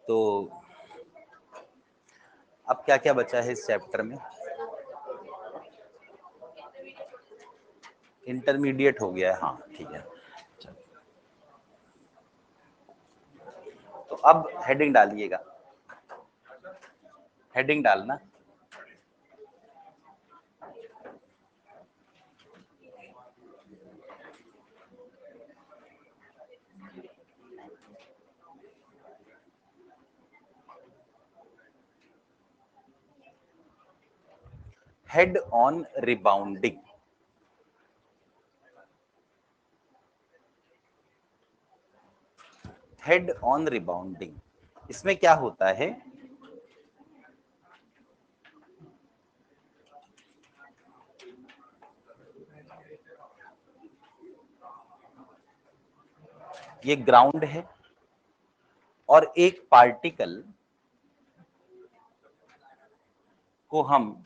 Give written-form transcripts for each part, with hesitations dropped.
तो अब क्या क्या बचा है इस चैप्टर में? इंटरमीडिएट हो गया है, हाँ ठीक है। तो अब हेडिंग डालिएगा, हेडिंग डालना। Head on rebounding. Head on rebounding, इसमें क्या होता है? ये ग्राउंड है और एक पार्टिकल को हम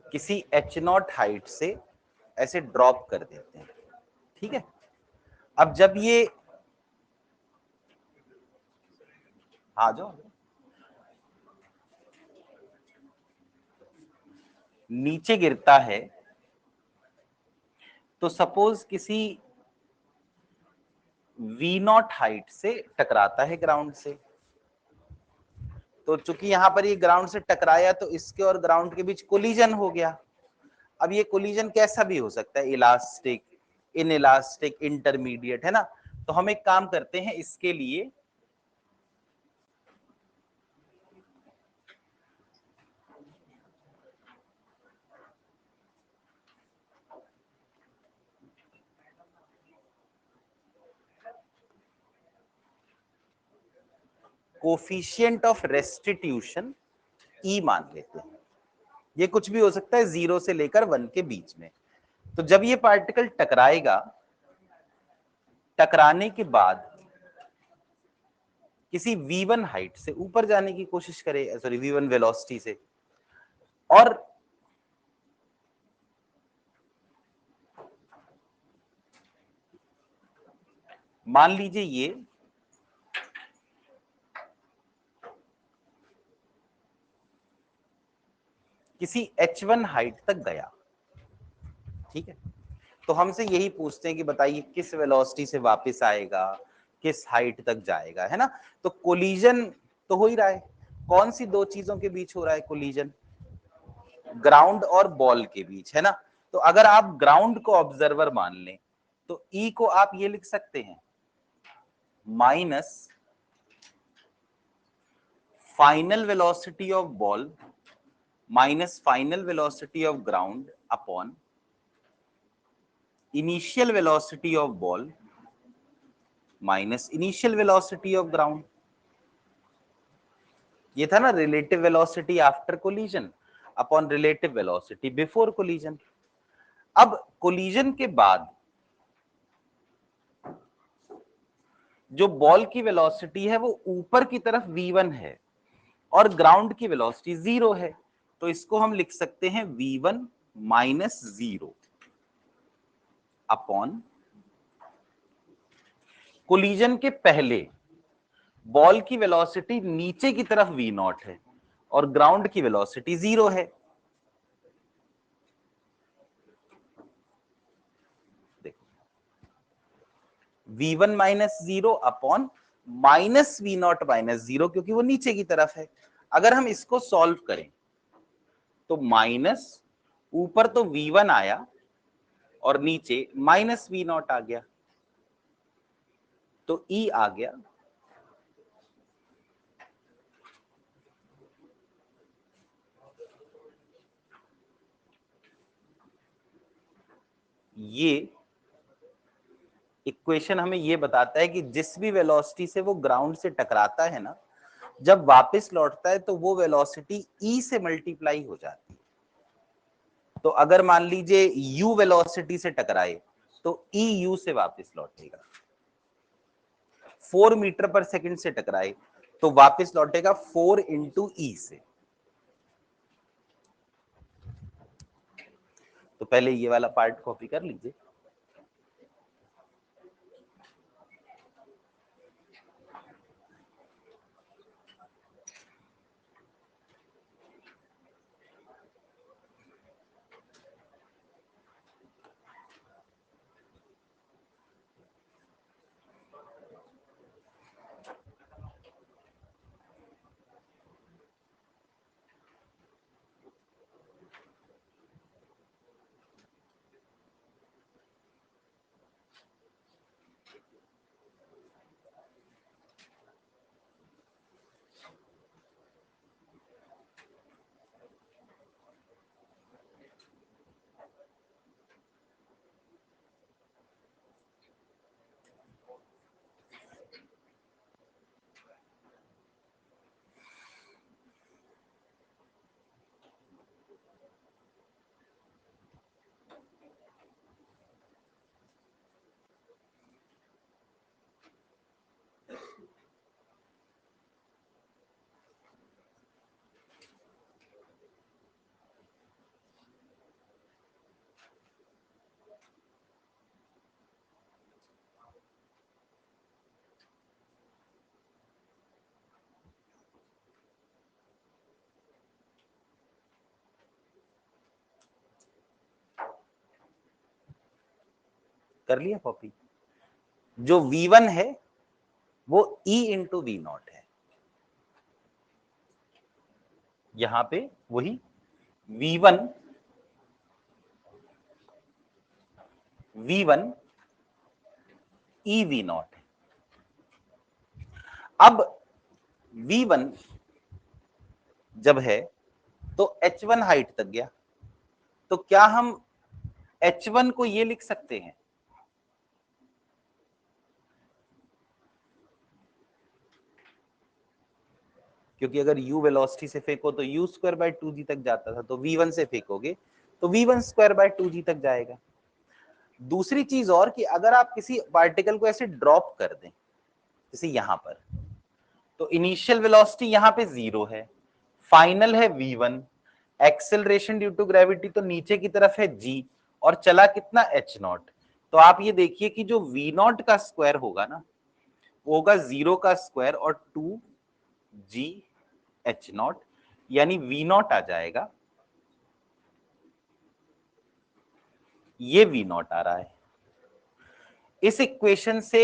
किसी h0 हाइट से ऐसे ड्रॉप कर देते हैं, ठीक है। अब जब ये आ जाओ, नीचे गिरता है तो सपोज किसी V0 हाइट से टकराता है ग्राउंड से, तो चूंकि यहां पर ये ग्राउंड से टकराया तो इसके और ग्राउंड के बीच कोलिजन हो गया। अब ये कोलिजन कैसा भी हो सकता है, इलास्टिक, इनइलास्टिक, इंटरमीडिएट, है ना। तो हम एक काम करते हैं इसके लिए, कोफिशिएंट ऑफ रेस्टिट्यूशन ई मान लेते हैं। ये कुछ भी हो सकता है 0 से लेकर 1 के बीच में। तो जब ये पार्टिकल टकराएगा, टकराने के बाद किसी v1 हाइट से ऊपर जाने की कोशिश करे, सॉरी v1 वेलोसिटी से, और मान लीजिए ये किसी h1 हाइट तक गया, ठीक है। तो हमसे यही पूछते हैं कि बताइए किस वेलोसिटी से वापस आएगा, किस हाइट तक जाएगा, है ना। तो कोलिजन तो हो ही रहा है। कौन सी दो चीजों के बीच हो रहा है कोलिजन? ग्राउंड और बॉल के बीच, है ना। तो अगर आप ग्राउंड को ऑब्जर्वर मान लें तो ई को आप ये लिख सकते हैं, minus final velocity of ball minus final velocity of ground upon initial velocity of ball minus initial velocity of ground. ये था ना relative velocity after collision upon relative velocity before collision. अब कोलिजन के बाद जो बॉल की velocity है वो ऊपर की तरफ v1 है और ग्राउंड की वेलोसिटी 0 है, तो इसको हम लिख सकते हैं v1 माइनस 0 अपॉन कोलिजन के पहले बॉल की वेलोसिटी नीचे की तरफ v0 है और ग्राउंड की वेलोसिटी 0 है। v1 minus 0 upon minus v0 minus 0, क्योंकि वो नीचे की तरफ है। अगर हम इसको सॉल्व करें तो माइनस, ऊपर तो v1 आया और नीचे माइनस v0 आ गया, तो E आ गया ये इक्वेशन हमें ये बताता है कि जिस भी वेलोसिटी से वो ग्राउंड से टकराता है ना, जब वापस लौटता है तो वो वेलोसिटी E से मल्टीप्लाई हो जाती है। तो अगर मान लीजिए U वेलोसिटी से टकराए तो E U से वापस लौटेगा। 4 मीटर पर सेकंड से टकराए तो वापस लौटेगा 4 इंटू ई से। तो पहले ये वाला पार्ट कॉपी कर लीजिए। कर लिया कॉपी। जो V1 है वो E इंटू वी नॉट है, यहां पे वही V1 E वी नॉट है। अब V1 जब है तो H1 हाइट तक गया, तो क्या हम H1 को ये लिख सकते हैं, क्योंकि अगर u वेलोसिटी से फेंको तो u स्क्वायर बाय 2g तक जाता था, तो v1 से फेंकोगे तो v1 स्क्वायर बाय 2g तक जाएगा। दूसरी चीज और कि अगर आप किसी पार्टिकल को ऐसे ड्रॉप कर दें जैसे यहां पर, तो इनिशियल वेलोसिटी यहां पे 0 है, फाइनल है v1, acceleration due to gravity तो नीचे की तरफ है g, और चला कितना h0। तो आप ये देखिए कि जो v0 का स्क्वायर होगा ना, वो होगा 0 का स्क्वायर और 2g h0, यानी v0 आ जाएगा, ये v0 आ रहा है। इस इक्वेशन से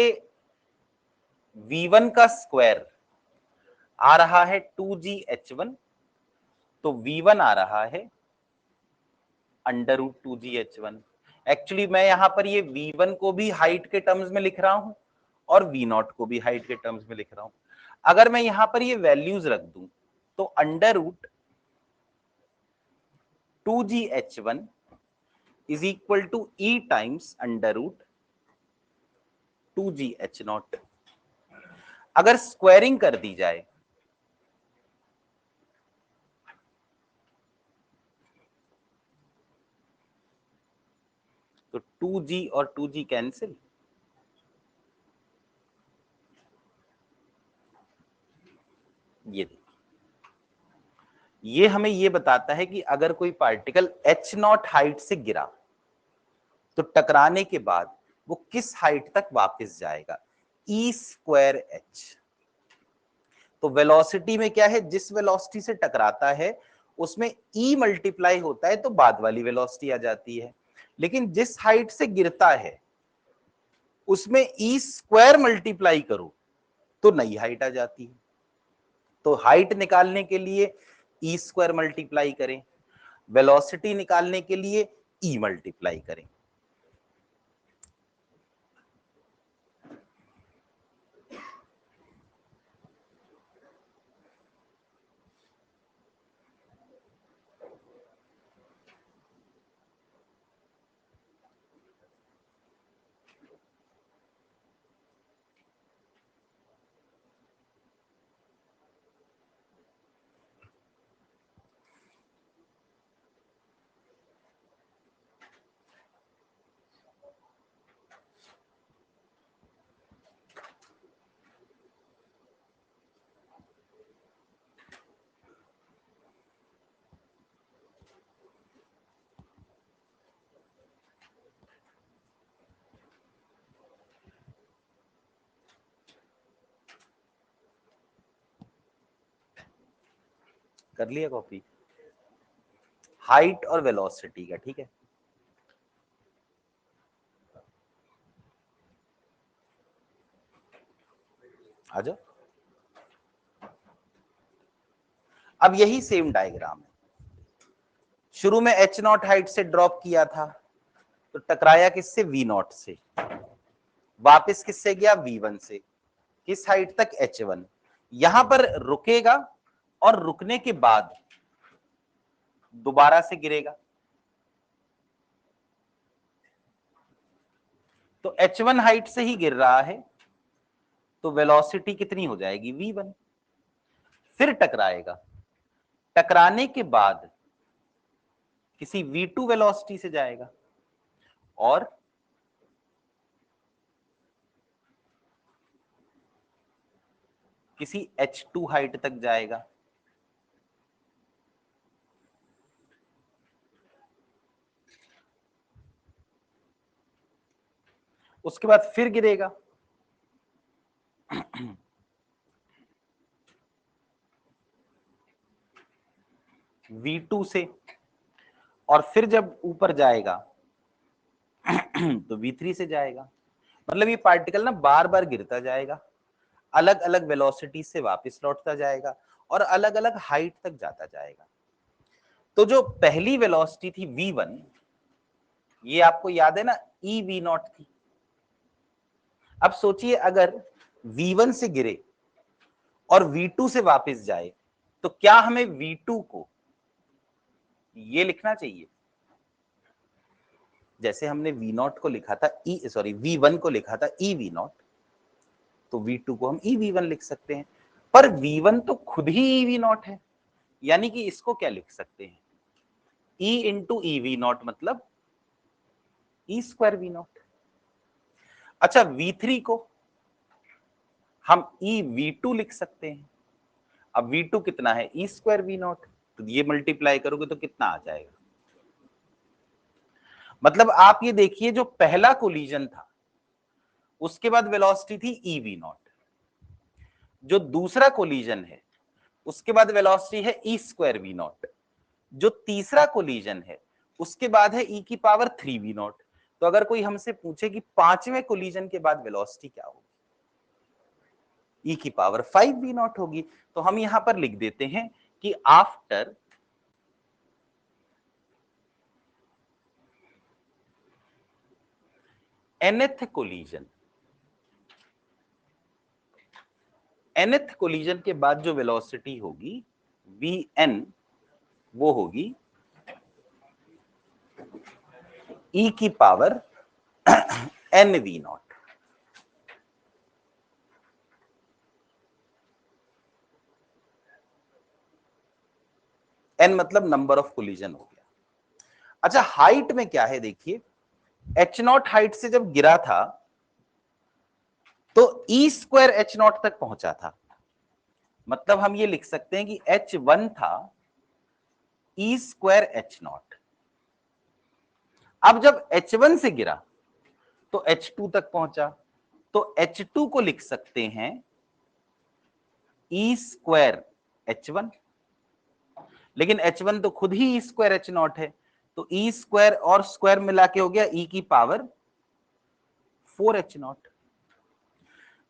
v1 का स्क्वायर आ रहा है 2gh1, तो v1 आ रहा है अंडर रूट 2gh1। एक्चुअली मैं यहां पर ये v1 को भी हाइट के टर्म्स में लिख रहा हूं और v0 को भी हाइट के टर्म्स में लिख रहा हूं। अगर मैं यहां पर ये वैल्यूज रख दूं तो under root 2gh1 is equal to e times under root 2gh0। अगर स्क्वायरिंग कर दी जाए तो 2g और 2g कैंसिल, ये देखिए, ये हमें ये बताता है कि अगर कोई पार्टिकल h0 हाइट से गिरा तो टकराने के बाद वो किस हाइट तक वापस जाएगा, e स्क्वायर h। तो वेलोसिटी में क्या है, जिस वेलोसिटी से टकराता है उसमें e मल्टीप्लाई होता है तो बाद वाली वेलोसिटी आ जाती है, लेकिन जिस हाइट से गिरता है उसमें e स्क्वायर मल्टीप्लाई करो तो नई हाइट आ जाती है। तो हाइट निकालने के लिए e स्क्वायर मल्टीप्लाई करें, वेलोसिटी निकालने के लिए e मल्टीप्लाई करें। कर लिया कॉपी, हाइट और वेलोसिटी का, ठीक है। आ जाओ, अब यही सेम डायग्राम है, शुरू में h0 हाइट से ड्रॉप किया था तो टकराया किससे, v0 से, वापस किससे गया, v1 से, किस हाइट तक, h1। यहां पर रुकेगा और रुकने के बाद दोबारा से गिरेगा, तो h1 हाइट से ही गिर रहा है तो वेलोसिटी कितनी हो जाएगी, v1। फिर टकराएगा, टकराने के बाद किसी v2 वेलोसिटी से जाएगा और किसी h2 हाइट तक जाएगा, उसके बाद फिर गिरेगा v2 से, और फिर जब ऊपर जाएगा तो v3 से जाएगा, मतलब ये पार्टिकल ना बार बार गिरता जाएगा, अलग अलग वेलोसिटी से वापस लौटता जाएगा और अलग अलग हाइट तक जाता जाएगा। तो जो पहली वेलोसिटी थी v1, ये आपको याद है ना, ई वी नॉट थी। अब सोचिए अगर v1 से गिरे और v2 से वापस जाए, तो क्या हमें v2 को ये लिखना चाहिए, जैसे हमने v0 को लिखा था v1 को लिखा था ई वी नॉट, तो v2 को हम ई v1 लिख सकते हैं। पर v1 तो खुद ही ई वी नॉट है, यानी कि इसको क्या लिख सकते हैं, e into E V not मतलब ई स्क्वायर वी नॉट। अच्छा v3 को हम ई v2 लिख सकते हैं। अब v2 कितना है, ई स्क्वायर वी नॉट, तो ये मल्टीप्लाई करोगे तो कितना आ जाएगा। मतलब आप ये देखिए, जो पहला कोलिजन था उसके बाद वेलोसिटी थी ई वी नॉट, जो दूसरा कोलिजन है उसके बाद वेलोसिटी है ई स्क्वायर वी नॉट, जो तीसरा कोलिजन है उसके बाद है ई की पावर 3 वी नॉट। तो अगर कोई हमसे पूछे कि पांचवें कोलिजन के बाद वेलोसिटी क्या होगी, ई की पावर 5 वी नॉट होगी। तो हम यहां पर लिख देते हैं कि after nth collision, nth collision के बाद जो वेलोसिटी होगी vn, वो होगी e की power n v naught. n मतलब नंबर ऑफ कोलिजन हो गया। अच्छा हाइट में क्या है, देखिए h0 हाइट से जब गिरा था तो ई स्क्वायर h0 तक पहुंचा था, मतलब हम ये लिख सकते हैं कि h1 था ई स्क्वायर h0। अब जब h1 से गिरा तो h2 तक पहुंचा, तो h2 को लिख सकते हैं ई स्क्वायर h1, लेकिन h1 तो खुद ही ई स्क्वायर h0 है, तो ई स्क्वायर और स्क्वायर मिला के हो गया ई की पावर 4h0।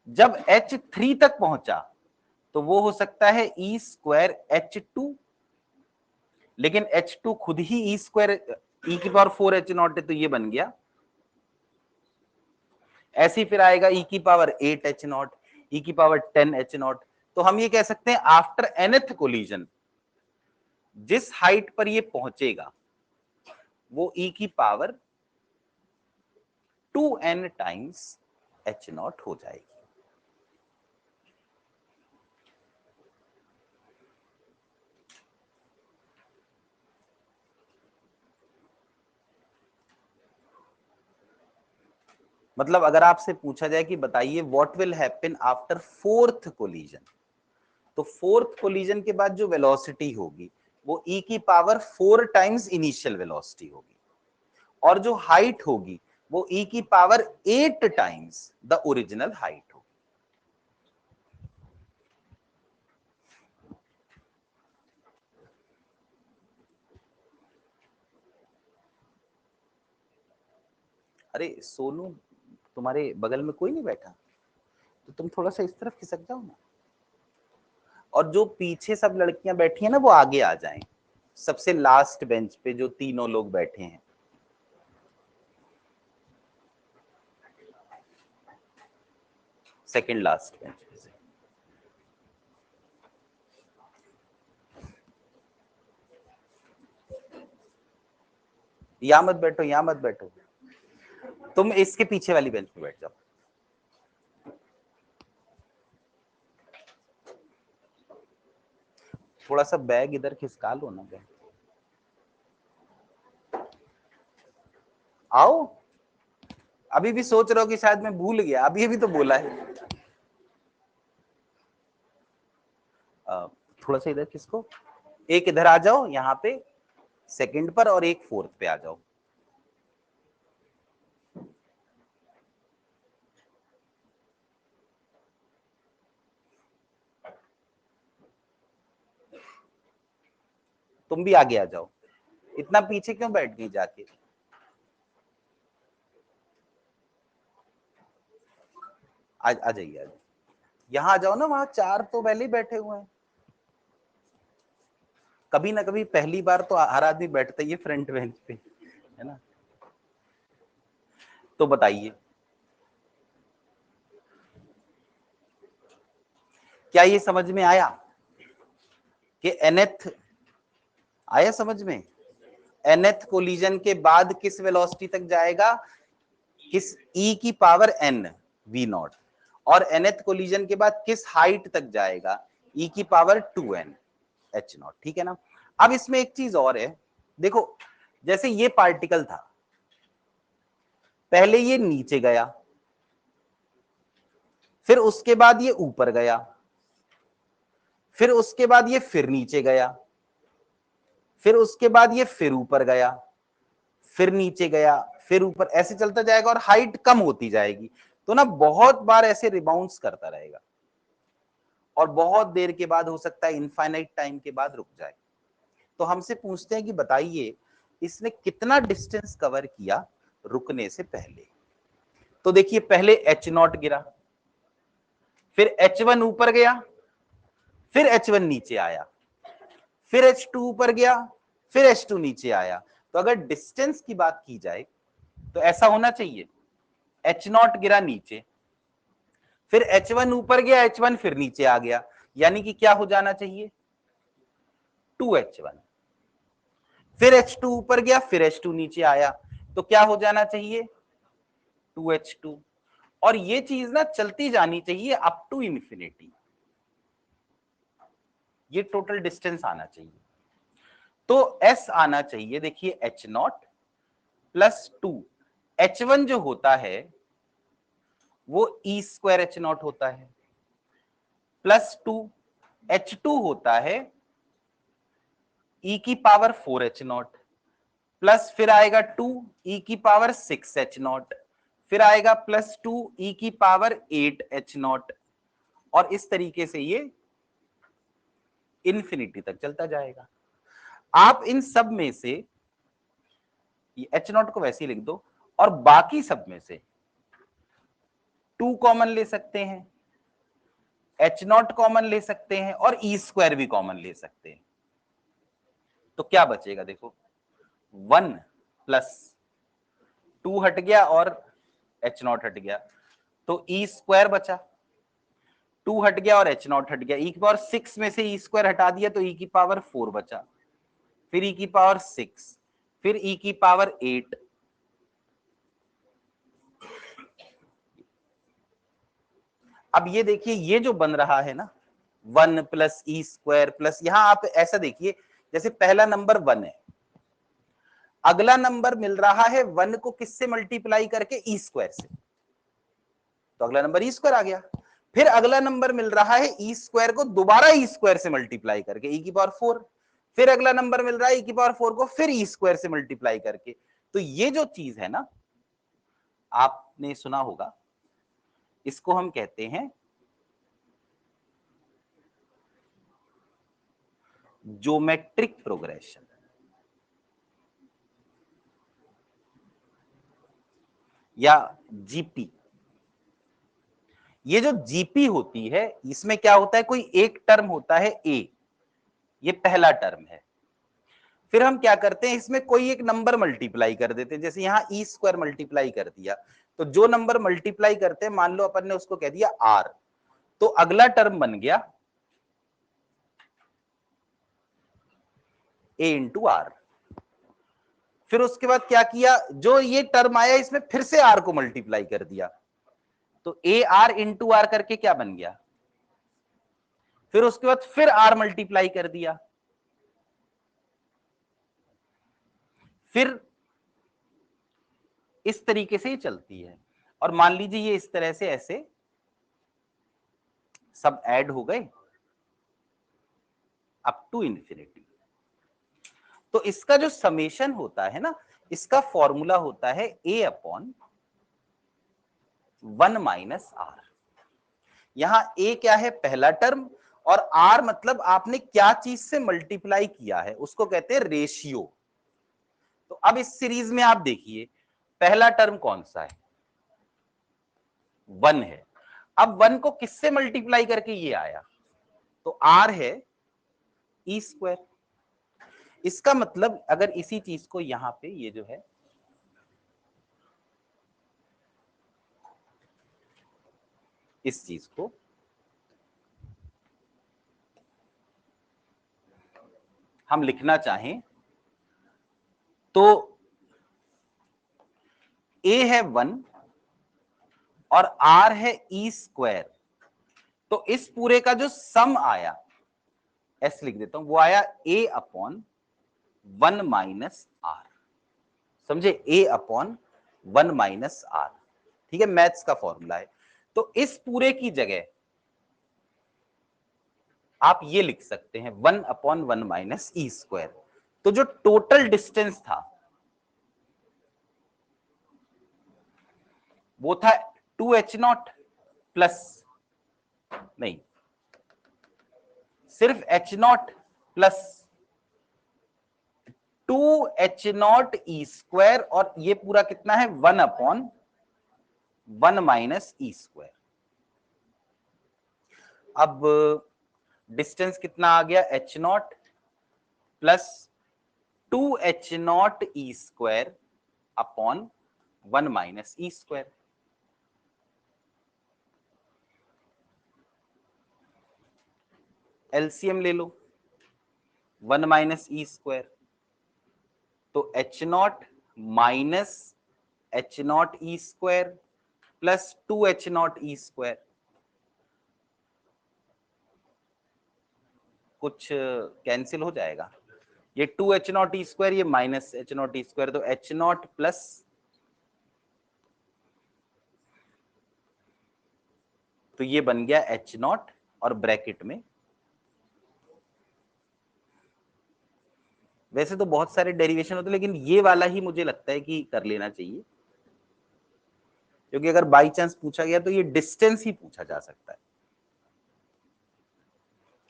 जब h3 तक पहुंचा तो वो हो सकता है ई स्क्वायर h2, लेकिन h2 खुद ही ई स्क्वायर ई की पावर 4h0 है, तो ये बन गया। ऐसे ही फिर आएगा ई की पावर 8h0, ई की पावर 10h0। तो हम ये कह सकते हैं आफ्टर nth कोलिजन जिस हाइट पर ये पहुंचेगा वो ई की पावर 2n टाइम्स h0 हो जाएगी। मतलब अगर आपसे पूछा जाए कि बताइए what will happen after fourth collision, तो फोर्थ कोलिजन के बाद जो वेलोसिटी होगी वो ई की पावर 4 टाइम्स इनिशियल वेलोसिटी होगी, और जो हाइट होगी वो ई की power 8 times the original height होगी। अरे सोनू, तुम्हारे बगल में कोई नहीं बैठा, तो तुम थोड़ा सा इस तरफ खिसक जाओ ना, और जो पीछे सब लड़कियां बैठी हैं ना वो आगे आ जाएं, सबसे लास्ट बेंच पे जो तीनों लोग बैठे हैं। सेकंड लास्ट बेंच पे से। यहां मत बैठो, यहां मत बैठो, तुम इसके पीछे वाली बेंच पे बैठ जाओ। थोड़ा सा बैग इधर खिसका लो ना बैग। आओ, अभी भी सोच रहे हो कि शायद मैं भूल गया, अभी अभी तो बोला है। थोड़ा सा इधर खिसको, एक इधर आ जाओ यहाँ पे सेकंड पर, और एक फोर्थ पे आ जाओ। तुम भी आगे आ जाओ, इतना पीछे क्यों बैठ गई जाके। आ जाइए, यहां आ जाओ ना, वहां 4 तो पहले ही बैठे हुए हैं। कभी ना कभी पहली बार तो हर आदमी बैठता ही है फ्रंट बेंच पे, है ना। तो बताइए क्या ये समझ में आया कि nth आया समझ में? nth कोलिजन के बाद किस वेलोसिटी तक जाएगा? किस e की पावर n v नॉट, और nth कोलिजन के बाद किस हाइट तक जाएगा? e की पावर 2n h नॉट। ठीक है ना। अब इसमें एक चीज और है, देखो जैसे ये पार्टिकल था, पहले ये नीचे गया, फिर उसके बाद ये ऊपर गया, फिर उसके बाद ये फिर नीचे गया, फिर उसके बाद ये फिर ऊपर गया, फिर नीचे गया, फिर ऊपर, ऐसे चलता जाएगा और हाइट कम होती जाएगी। तो ना बहुत बार ऐसे रिबाउंस करता रहेगा और बहुत देर के बाद हो सकता है इनफाइनाइट टाइम के बाद रुक जाए। तो हमसे पूछते हैं कि बताइए इसने कितना डिस्टेंस कवर किया रुकने से पहले। तो देखिए पहले h0 गिरा, फिर h1 ऊपर गया, फिर h1 नीचे आया, फिर h2 ऊपर गया, फिर h2 नीचे आया। तो अगर डिस्टेंस की बात की जाए तो ऐसा होना चाहिए, h0 गिरा नीचे, फिर h1 ऊपर गया, h1 फिर नीचे आ गया, यानी कि क्या हो जाना चाहिए 2h1, फिर h2 ऊपर गया, फिर h2 नीचे आया, तो क्या हो जाना चाहिए 2h2। और ये चीज ना चलती जानी चाहिए अप टू इंफिनिटी, ये टोटल डिस्टेंस आना चाहिए। तो s आना चाहिए, देखिए h0 प्लस 2, h1 जो होता है वो e स्क्वायर h0 होता है, प्लस 2 h2 होता है e की पावर 4h0, प्लस फिर आएगा 2 e की पावर 6h0, फिर आएगा प्लस 2 e की पावर 8h0, और इस तरीके से ये इन्फिनिटी तक चलता जाएगा। आप इन सब में से h0 को वैसे ही लिख दो, और बाकी सब में से 2 कॉमन ले सकते हैं, h0 कॉमन ले सकते हैं, और e स्क्वायर भी कॉमन ले सकते हैं। तो क्या बचेगा देखो, 1 प्लस 2 हट गया और h0 हट गया, तो e स्क्वायर बचा, 2 हट गया और h0 हट गया, e की पावर 6 में से e स्क्वायर हटा दिया तो e की पावर 4 बचा, फिर e की पावर 6, फिर e की पावर 8, अब ये देखिए ये जो बन रहा है ना 1 प्लस ई स्क्वायर प्लस, यहां आप ऐसा देखिए जैसे पहला नंबर 1 है, अगला नंबर मिल रहा है 1 को किससे मल्टीप्लाई करके ई स्क्वायर से, तो अगला नंबर ई स्क्वायर आ गया। फिर अगला नंबर मिल रहा है ई स्क्वायर को दोबारा ई स्क्वायर से मल्टीप्लाई करके ई की पावर 4, फिर अगला नंबर मिल रहा है ई की पावर 4 को फिर ई स्क्वायर से मल्टीप्लाई करके। तो ये जो चीज है ना, आपने सुना होगा, इसको हम कहते हैं ज्योमेट्रिक प्रोग्रेशन, या जीपी। ये जो जीपी होती है इसमें क्या होता है, कोई एक टर्म होता है ए, ये पहला टर्म है, फिर हम क्या करते हैं इसमें कोई एक नंबर मल्टीप्लाई कर देते हैं, जैसे यहां ई स्क्वायर मल्टीप्लाई कर दिया, तो जो नंबर मल्टीप्लाई करते हैं मान लो अपन ने उसको कह दिया आर, तो अगला टर्म बन गया ए इंटू आर। फिर उसके बाद क्या किया, जो ये टर्म आया इसमें फिर से आर को मल्टीप्लाई कर दिया, तो ए आर इंटू आर करके क्या बन गया, फिर उसके बाद फिर आर मल्टीप्लाई कर दिया, फिर इस तरीके से ही चलती है। और मान लीजिए ये इस तरह से ऐसे सब ऐड हो गए अप टू इंफिनिटी। तो इसका जो समेशन होता है ना, इसका फॉर्मूला होता है a अपॉन 1 माइनस आर। यहां a क्या है, पहला टर्म, और r मतलब आपने क्या चीज से मल्टीप्लाई किया है उसको कहते हैं रेशियो। तो अब इस सीरीज में आप देखिए पहला टर्म कौन सा है, 1 है, अब 1 को किससे मल्टीप्लाई करके ये आया, तो r है ई स्क्वायर। इसका मतलब अगर इसी चीज को यहां पे ये जो है इस चीज को हम लिखना चाहें तो a है 1 और r है ई स्क्वायर, तो इस पूरे का जो सम आया s लिख देता हूं, वो आया a अपॉन 1 माइनस आर। समझे, a अपॉन 1 माइनस आर। ठीक है, मैथ्स का फॉर्मूला है। तो इस पूरे की जगह आप ये लिख सकते हैं 1 अपॉन 1 माइनस ई स्क्वायर। तो जो टोटल डिस्टेंस था वो था 2h0 प्लस, नहीं, सिर्फ h0 plus 2h0 E square, और ये पूरा कितना है 1 अपॉन 1 माइनस ई स्क्वायर। अब डिस्टेंस कितना आ गया, h0 plus 2h0 E square upon 1 minus E square. LCM ले लो, 1 माइनस ई स्क्वायर, तो h0 minus h0 E square plus 2h0 E square. कुछ कैंसिल हो जाएगा, ये 2h0 ई स्क्वायर, ये माइनस h0 ई स्क्वायर, तो h0 प्लस, तो ये बन गया h0 और ब्रैकेट में, वैसे तो बहुत सारे डेरिवेशन होते हैं लेकिन ये वाला ही मुझे लगता है कि कर लेना चाहिए, क्योंकि अगर बाई चांस पूछा गया तो ये डिस्टेंस ही पूछा जा सकता है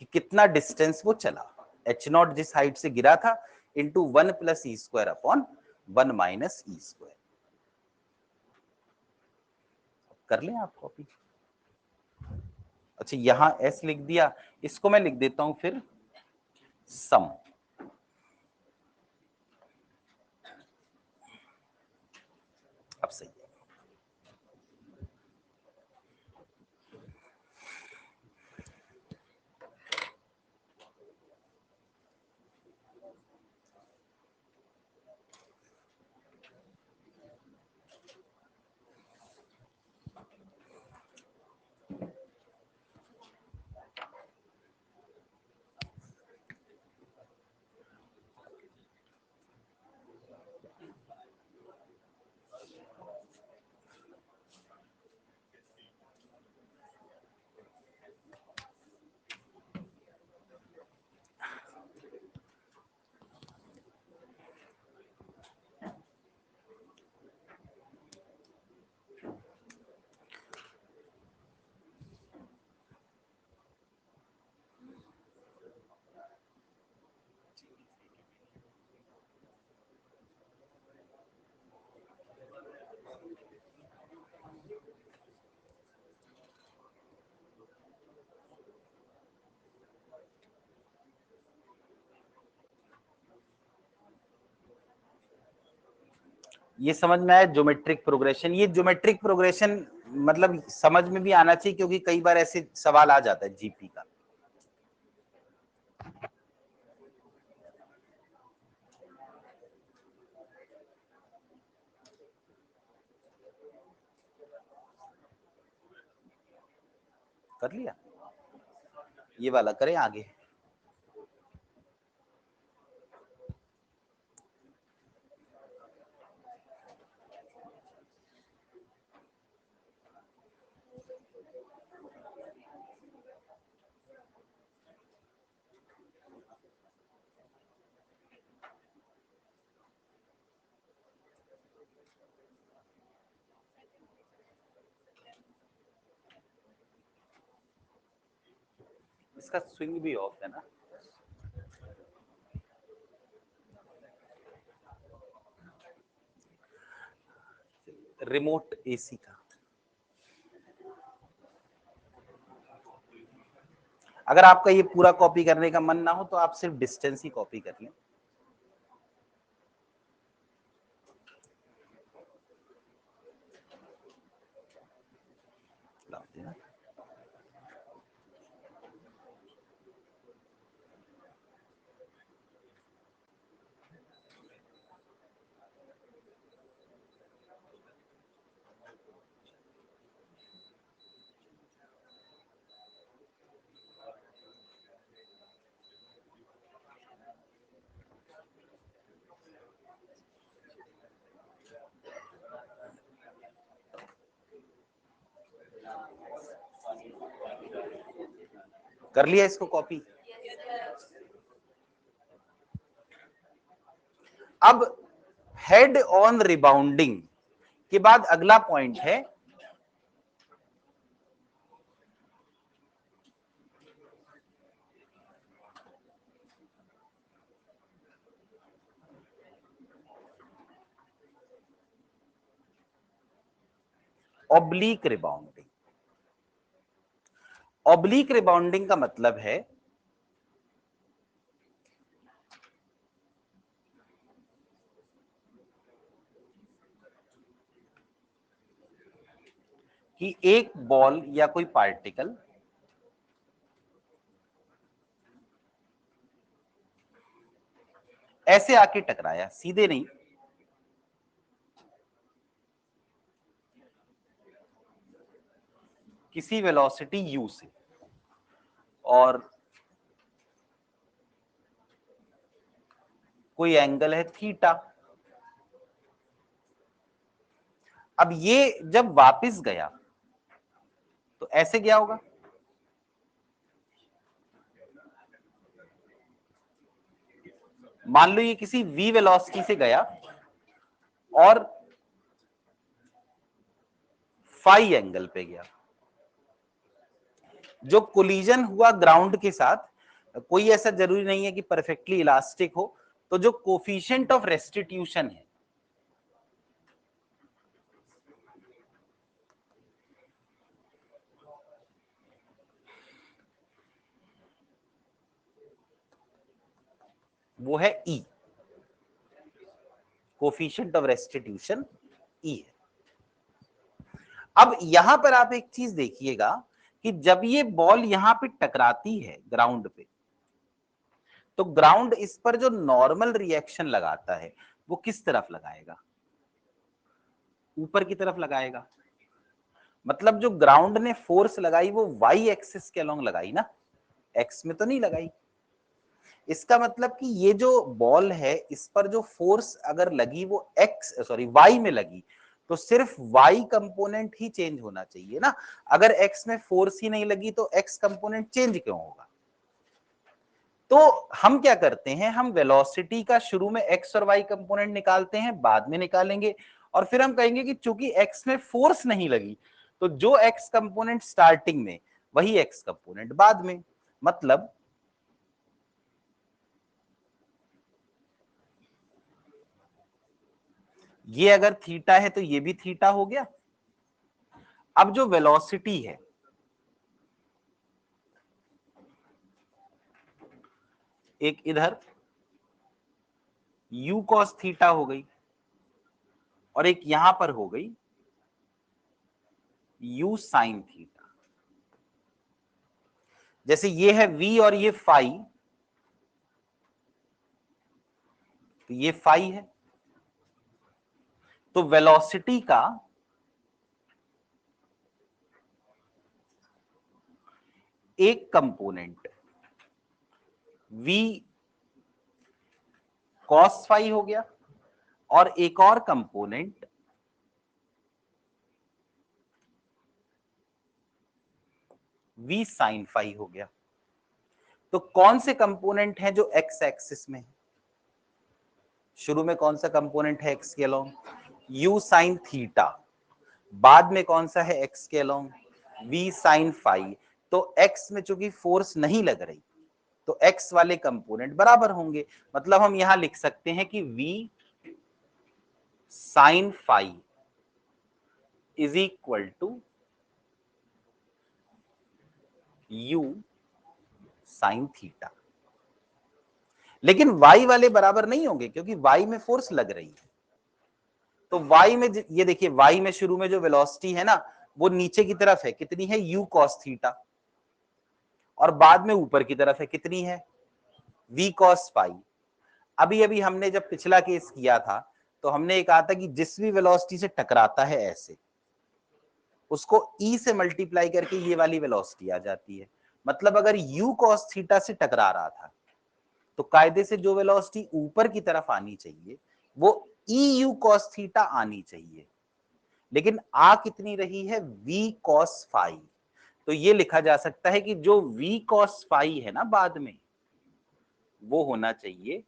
कि कितना डिस्टेंस वो चला। h0 जिस हाइट से गिरा था into 1 plus e square upon 1 minus E square. कर लें आप कॉपी। अच्छा, यहां s लिख दिया, इसको मैं लिख देता हूं फिर सम। अब सही है। ये समझ में आया ज्योमेट्रिक प्रोग्रेशन। ये ज्योमेट्रिक प्रोग्रेशन मतलब समझ में भी आना चाहिए, क्योंकि कई बार ऐसे सवाल आ जाता है जीपी का। कर लिया, ये वाला करें आगे। इसका स्विंग भी ऑफ है ना। रिमोट एसी का अगर आपका ये पूरा कॉपी करने का मन ना हो तो आप सिर्फ डिस्टेंस ही कॉपी कर लें। कर लिया इसको कॉपी। अब हेड ऑन रिबाउंडिंग के बाद अगला पॉइंट है ऑब्लिक रिबाउंडिंग। ऑब्लिक रिबाउंडिंग का मतलब है कि एक बॉल या कोई पार्टिकल ऐसे आके टकराया, सीधे नहीं, किसी वेलोसिटी u से, और कोई एंगल है थीटा। अब ये जब वापस गया तो ऐसे गया होगा, मान लो ये किसी v वेलोसिटी से गया और फाई एंगल पे गया। जो कोलिजन हुआ ग्राउंड के साथ, कोई ऐसा जरूरी नहीं है कि परफेक्टली इलास्टिक हो, तो जो कोफिशिएंट ऑफ रेस्टिट्यूशन है वो है E। Coefficient of restitution E है। अब यहां पर आप एक चीज देखिएगा कि जब ये बॉल यहां पे टकराती है ग्राउंड पे, तो ग्राउंड इस पर जो नॉर्मल रिएक्शन लगाता है वो किस तरफ लगाएगा? ऊपर की तरफ लगाएगा। मतलब जो ग्राउंड ने फोर्स लगाई वो वाई एक्सिस के अलोंग लगाई ना, एक्स में तो नहीं लगाई। इसका मतलब कि ये जो बॉल है इस पर जो फोर्स अगर लगी वो वाई में लगी, तो सिर्फ वाई कंपोनेंट ही चेंज होना चाहिए ना। अगर एक्स में फोर्स ही नहीं लगी तो एक्स कंपोनेंट चेंज क्यों होगा? तो हम क्या करते हैं, हम वेलोसिटी का शुरू में एक्स और वाई कंपोनेंट निकालते हैं, बाद में निकालेंगे, और फिर हम कहेंगे कि चूंकि एक्स में फोर्स नहीं लगी तो जो एक्स कंपोनेंट स्टार्टिंग में वही एक्स कंपोनेंट बाद में। मतलब ये अगर थीटा है तो ये भी थीटा हो गया। अब जो वेलोसिटी है, एक इधर u cos थीटा हो गई और एक यहां पर हो गई u sin थीटा। जैसे ये है v और ये फाई, तो ये फाई है, तो वेलोसिटी का एक कंपोनेंट v cos फाई हो गया और एक और कंपोनेंट v sin फाई हो गया। तो कौन से कंपोनेंट हैं जो x एक्सिस में है? शुरू में कौन सा कंपोनेंट है x के अलोंग? u sin theta. बाद में कौन सा है x के अलोंग? v sin phi. तो x में चूंकि फोर्स नहीं लग रही तो x वाले कंपोनेंट बराबर होंगे। मतलब हम यहां लिख सकते हैं कि v sin phi is equal to u sine theta. लेकिन y वाले बराबर नहीं होंगे क्योंकि y में फोर्स लग रही है। तो y में ये देखिए, y में शुरू में जो वेलोसिटी है ना वो नीचे की तरफ है, कितनी है u cos थीटा, और बाद में ऊपर की तरफ है, कितनी है v cos फाई। अभी अभी हमने जब पिछला केस किया था तो हमने कहा था कि जिस भी वेलोसिटी से टकराता है ऐसे, उसको e से मल्टीप्लाई करके ये वाली वेलोसिटी आ जाती है। मतलब अगर u cos थीटा से टकरा रहा था तो कायदे से जो वेलोसिटी ऊपर की तरफ आनी चाहिए वो eu cos थीटा आनी चाहिए, लेकिन आ कितनी रही है v cos फाई। तो ये लिखा जा सकता है कि जो v cos फाई है ना बाद में, वो होना चाहिए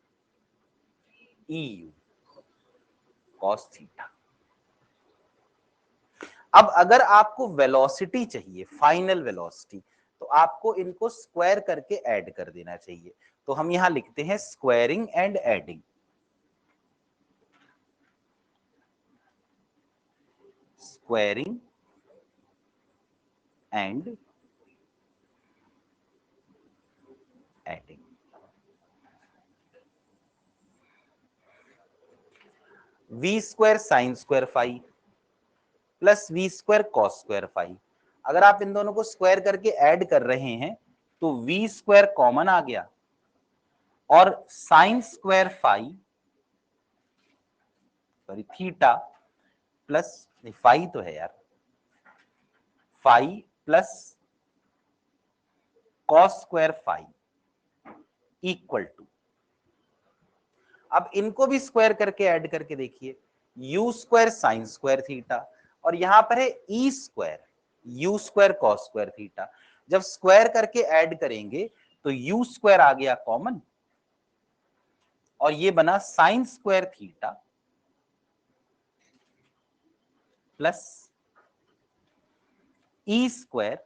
eu cos थीटा। अब अगर आपको वेलोसिटी चाहिए, फाइनल वेलोसिटी, तो आपको इनको स्क्वायर करके ऐड कर देना चाहिए। तो हम यहां लिखते हैं squaring and adding. Squaring and adding. V square sine square phi plus v square cos square phi. अगर आप इन दोनों को स्क्वायर करके ऐड कर रहे हैं तो वी स्क्वायर कॉमन आ गया, और sine square phi sorry theta plus phi तो है यार, phi plus cos square phi equal to, अब इनको भी स्क्वायर करके ऐड करके देखिए, u square sine square theta, और यहां पर है e square u square cos square theta. जब स्क्वायर करके ऐड करेंगे तो यू स्क्वायर आ गया कॉमन, और ये बना sine square theta plus e square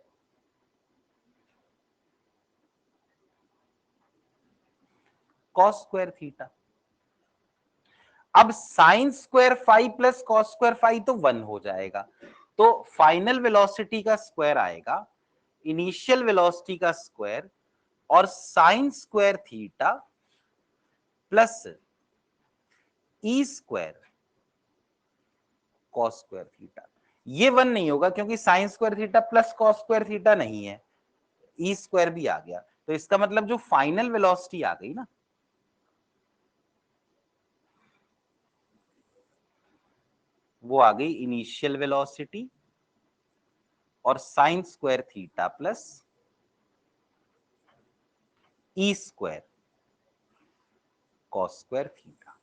cos square theta. अब sine square phi plus cos square phi तो 1 हो जाएगा, तो फाइनल वेलोसिटी का स्क्वायर आएगा इनिशियल वेलोसिटी का स्क्वायर और sine square theta plus e square cos square theta. ये 1 नहीं होगा क्योंकि sine square theta plus cos square theta नहीं है, ई स्क्वायर भी आ गया। तो इसका मतलब जो फाइनल वेलोसिटी आ गई ना, वो आ गई इनिशियल वेलोसिटी और sine square theta plus e square cos square theta.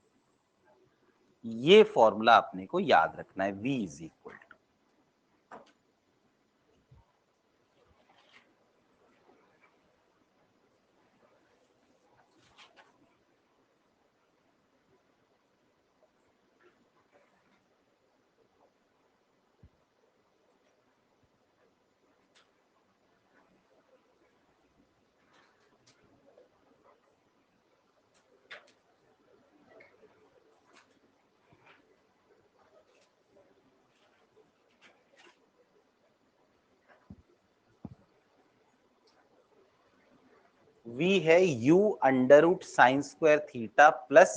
ये फॉर्मूला अपने को याद रखना है, v is equal to, v है u under root sine square theta plus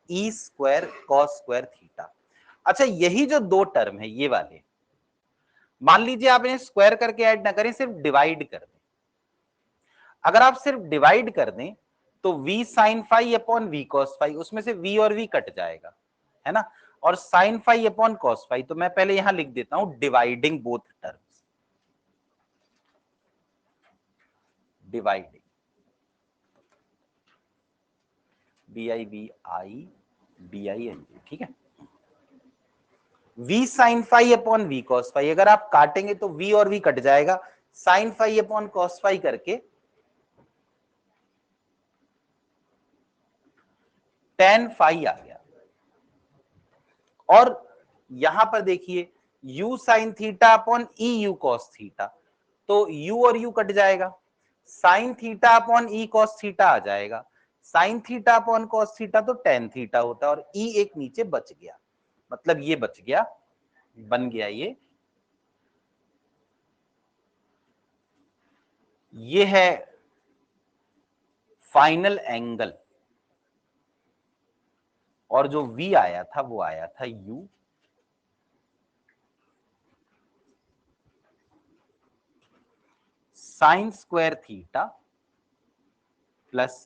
e square cos square theta. अच्छा, यही जो दो टर्म है ये वाले, मान लीजिए आप इन्हें स्क्वायर करके ऐड ना करें, सिर्फ डिवाइड कर दें। अगर आप सिर्फ डिवाइड कर दें तो v sine phi upon v cos phi, उसमें से v और v कट जाएगा, है ना, और sine phi upon cos phi. तो मैं पहले यहां लिख देता हूं dividing both terms, dividing b i b i b i n g, ठीक है। v sine phi upon v cos phi, अगर आप काटेंगे तो v और v कट जाएगा, sine phi upon cos phi करके टेन फाई आ गया। और यहां पर देखिए u sine theta upon e u cos theta, तो u और u कट जाएगा, sine theta upon e cos theta आ जाएगा, sine theta upon cos theta तो टेन थीटा होता है, और e एक नीचे बच गया, मतलब ये बच गया, बन गया ये है फाइनल एंगल, और जो v आया था वो आया था u, sign square theta plus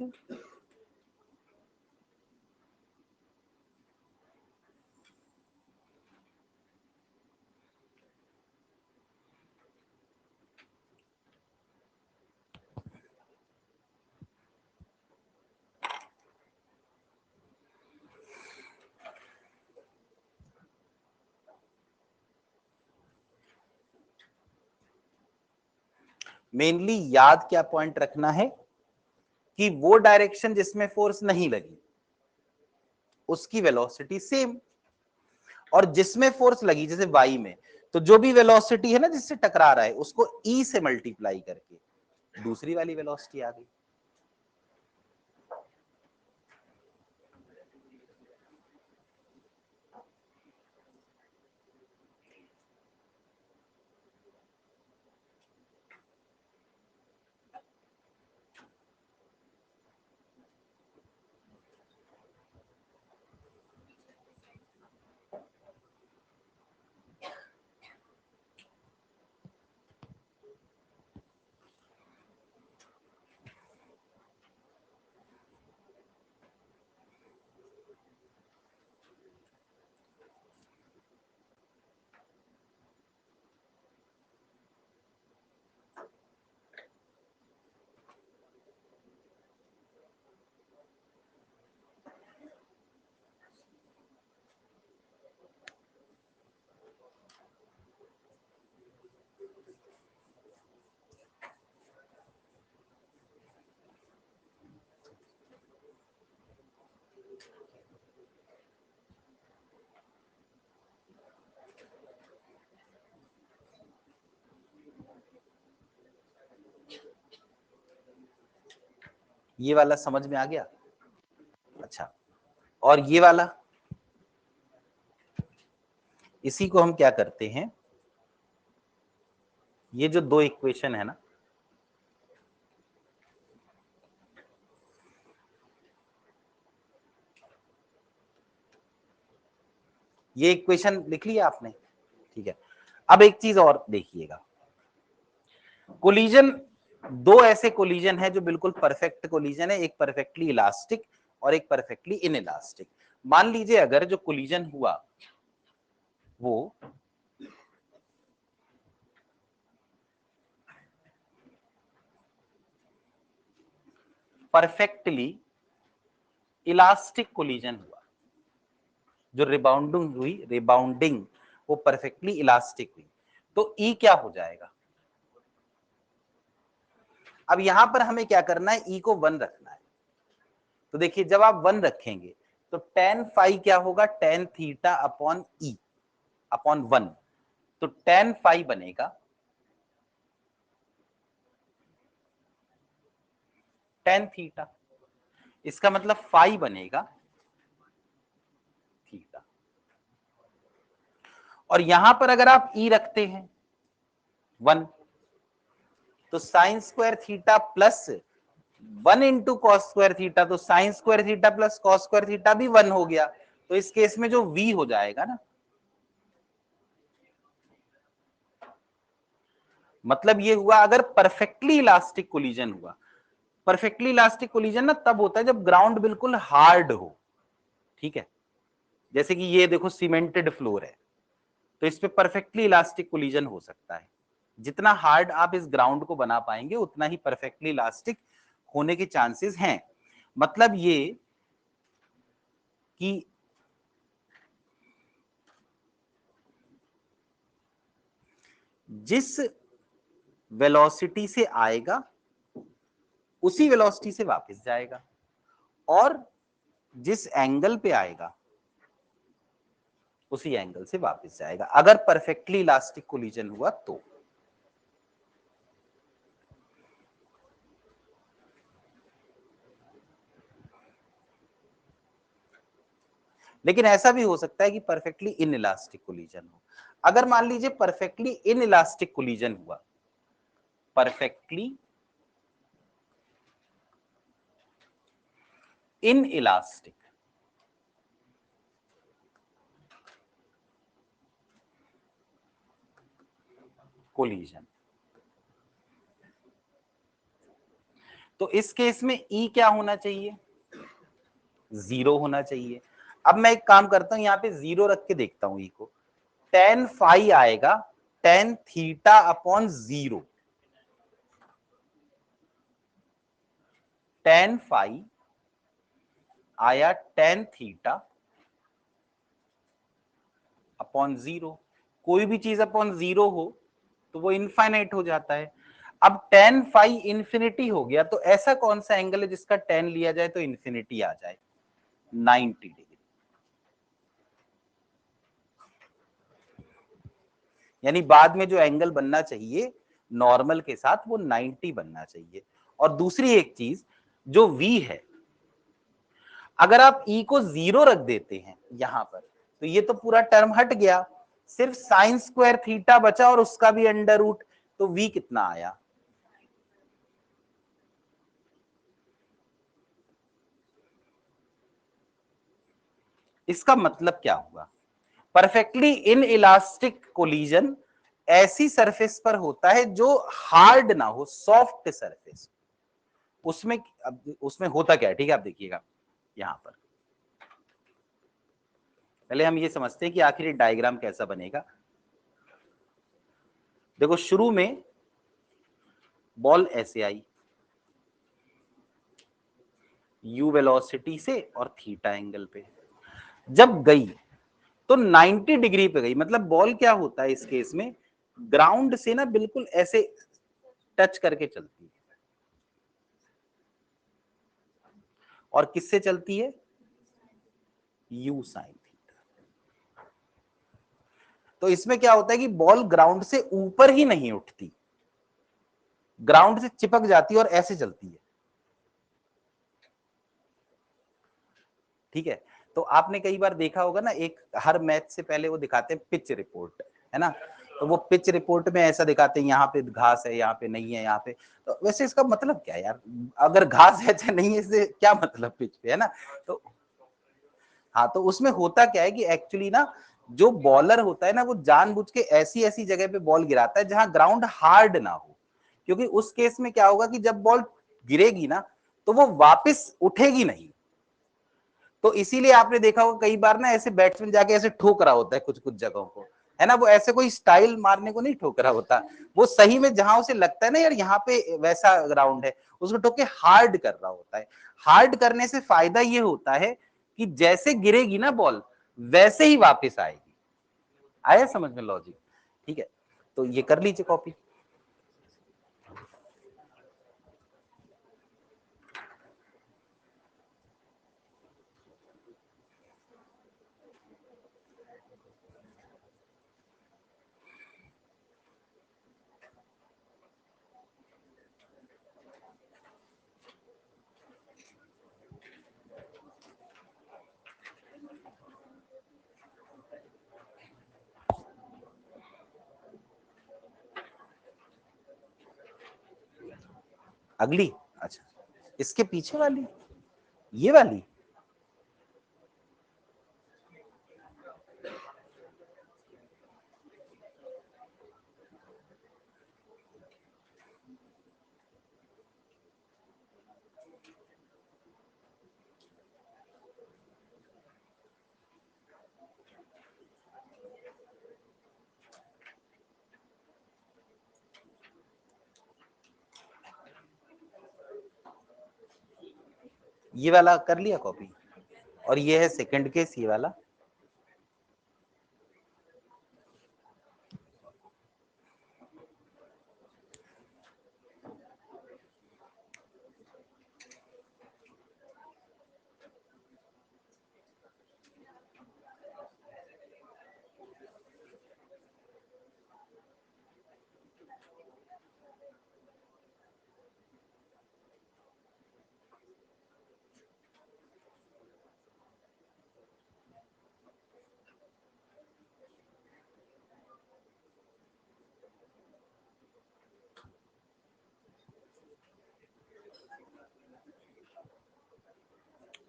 mainly याद क्या पॉइंट रखना है कि वो डायरेक्शन जिसमें फोर्स नहीं लगी उसकी वेलोसिटी सेम, और जिसमें फोर्स लगी जैसे y में, तो जो भी वेलोसिटी है ना जिससे टकरा रहा है उसको e से मल्टीप्लाई करके दूसरी वाली वेलोसिटी आ गई। ये वाला समझ में आ गया? अच्छा, और ये वाला, इसी को हम क्या करते हैं, ये जो दो इक्वेशन है ना, ये इक्वेशन लिख लिया आपने, ठीक है। अब एक चीज और देखिएगा, कोलिजन, दो ऐसे कोलिजन है जो बिल्कुल परफेक्ट कोलिजन है, एक परफेक्टली इलास्टिक और एक परफेक्टली इनइलास्टिक। मान लीजिए अगर जो कोलिजन हुआ वो परफेक्टली इलास्टिक कोलिजन हुआ, जो रिबाउंडिंग वो परफेक्टली इलास्टिक हुई, तो ई क्या हो जाएगा? अब यहां पर हमें क्या करना है, ई को 1 रखना है। तो देखिए जब आप 1 रखेंगे तो tan फाई क्या होगा, tan थीटा अपॉन ई अपॉन 1, तो tan फाई बनेगा tan थीटा, इसका मतलब फाई बनेगा थीटा। और यहां पर अगर आप ई रखते हैं 1, तो sine square theta plus 1 into cos square theta, तो sine square theta plus cos square theta भी 1 हो गया। तो इस केस में जो v हो जाएगा ना, मतलब ये हुआ अगर परफेक्टली इलास्टिक कोलिजन हुआ। परफेक्टली इलास्टिक कोलिजन ना तब होता है जब ग्राउंड बिल्कुल हार्ड हो, ठीक है। जैसे कि ये देखो सीमेंटेड फ्लोर है, तो इस पे परफेक्टली इलास्टिक कोलिजन हो सकता है। जितना हार्ड आप इस ग्राउंड को बना पाएंगे उतना ही परफेक्टली इलास्टिक होने के चांसेस हैं। मतलब ये कि जिस वेलोसिटी से आएगा उसी वेलोसिटी से वापस जाएगा, और जिस एंगल पे आएगा उसी एंगल से वापस जाएगा, अगर परफेक्टली इलास्टिक कोलिजन हुआ तो। लेकिन ऐसा भी हो सकता है कि परफेक्टली इनइलास्टिक कोलिजन हो। अगर मान लीजिए परफेक्टली इनइलास्टिक कोलिजन हुआ, परफेक्टली इन इलास्टिक कोलिजन। तो इस केस में ई क्या होना चाहिए? 0 होना चाहिए। अब मैं एक काम करता हूं, यहां पे 0 रख के देखता हूं ई को। tan फाई आएगा tan theta upon 0। tan phi आया tan थीटा अपॉन 0। कोई भी चीज अपॉन 0 हो तो वो इनफाइनाइट हो जाता है। अब tan फाई इंफिनिटी हो गया, तो ऐसा कौन सा एंगल है जिसका tan लिया जाए तो इंफिनिटी आ जाए? 90 डिग्री। यानी बाद में जो एंगल बनना चाहिए नॉर्मल के साथ वो 90 बनना चाहिए। और दूसरी एक चीज जो v है, अगर आप e को 0 रख देते हैं यहां पर तो ये तो पूरा टर्म हट गया, सिर्फ साइन स्क्वायर थीटा बचा और उसका भी अंडर रूट। तो v कितना आया? इसका मतलब क्या हुआ? परफेक्टली इन इलास्टिक कोलिजन ऐसी सरफेस पर होता है जो हार्ड ना हो, सॉफ्ट सरफेस। उसमें होता क्या है, ठीक है, आप देखिएगा यहां पर। पहले हम ये समझते हैं कि आखिर ये डायग्राम कैसा बनेगा। देखो शुरू में बॉल ऐसे आई u वेलोसिटी से और थीटा एंगल पे, जब गई तो 90 डिग्री पे गई। मतलब बॉल क्या होता है इस केस में, ग्राउंड से ना बिल्कुल ऐसे टच करके चलती है। और किससे चलती है? u sine theta. तो इसमें क्या होता है कि बॉल ग्राउंड से ऊपर ही नहीं उठती, ग्राउंड से चिपक जाती है और ऐसे चलती है। ठीक है। तो आपने कई बार देखा होगा ना, एक हर मैच से पहले वो दिखाते हैं पिच रिपोर्ट, है ना। तो वो पिच रिपोर्ट में ऐसा दिखाते हैं यहाँ पे घास है, यहाँ पे नहीं है, यहाँ पे। तो वैसे इसका मतलब क्या है यार? अगर घास है चाहे नहीं है, इससे क्या मतलब पिच पे, है ना। तो हाँ, तो उसमें होता क्या है कि एक्चुअली ना जो बॉलर होता है ना वो जानबूझ के ऐसी ऐसी जगह पे बॉल गिराता है जहां ग्राउंड हार्ड ना हो, क्योंकि उस केस में क्या होगा कि जब बॉल गिरेगी ना तो वो वापस उठेगी नहीं। तो इसीलिए आपने देखा होगा कई बार ना ऐसे बैट्समैन जाके ऐसे ठोक रहा होता है कुछ कुछ जगहों को, है ना। वो ऐसे कोई स्टाइल मारने को नहीं ठोक रहा होता, वो सही में जहां उसे लगता है ना यार यहाँ पे वैसा ग्राउंड है, उसको ठोक के हार्ड कर रहा होता है। हार्ड करने से फायदा ये होता है कि जैसे गिरेगी ना बॉल वैसे ही वापस आएगी। आया समझ में लॉजिक? ठीक है, तो ये कर लीजिए कॉपी। अगली, अच्छा, इसके पीछे वाली, ये वाली। ये वाला कर लिया कॉपी, और ये है सेकंड केस, ये वाला।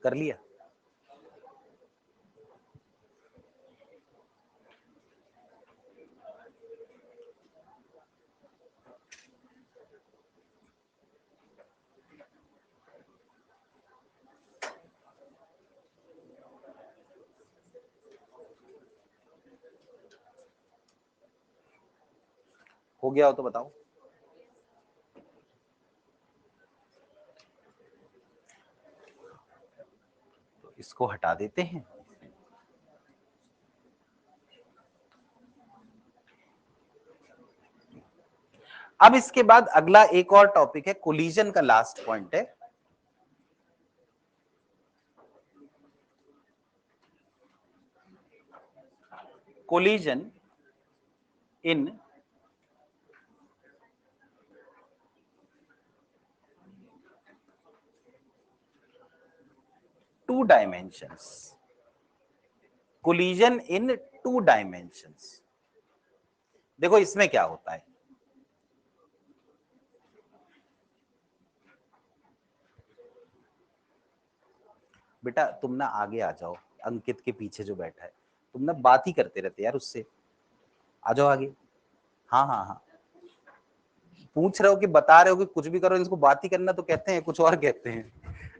कर लिया। हो गया हो तो बताओ। तो इसको हटा देते हैं। अब इसके बाद अगला एक और टॉपिक है, कोलिजन का लास्ट पॉइंट है। Collision in to dimensions. Collision in to dimensions. देखो इसमें क्या होता है, बेटा तुम ना आगे आ जाओ, अंकित के पीछे जो बैठा है, तुम ना बात ही करते रहते यार उससे, आ जाओ आगे। हाँ हाँ हाँ, पूछ रहे हो कि बता रहे हो कि कुछ भी करो, इसको बात ही करना तो कहते हैं, कुछ और कहते हैं।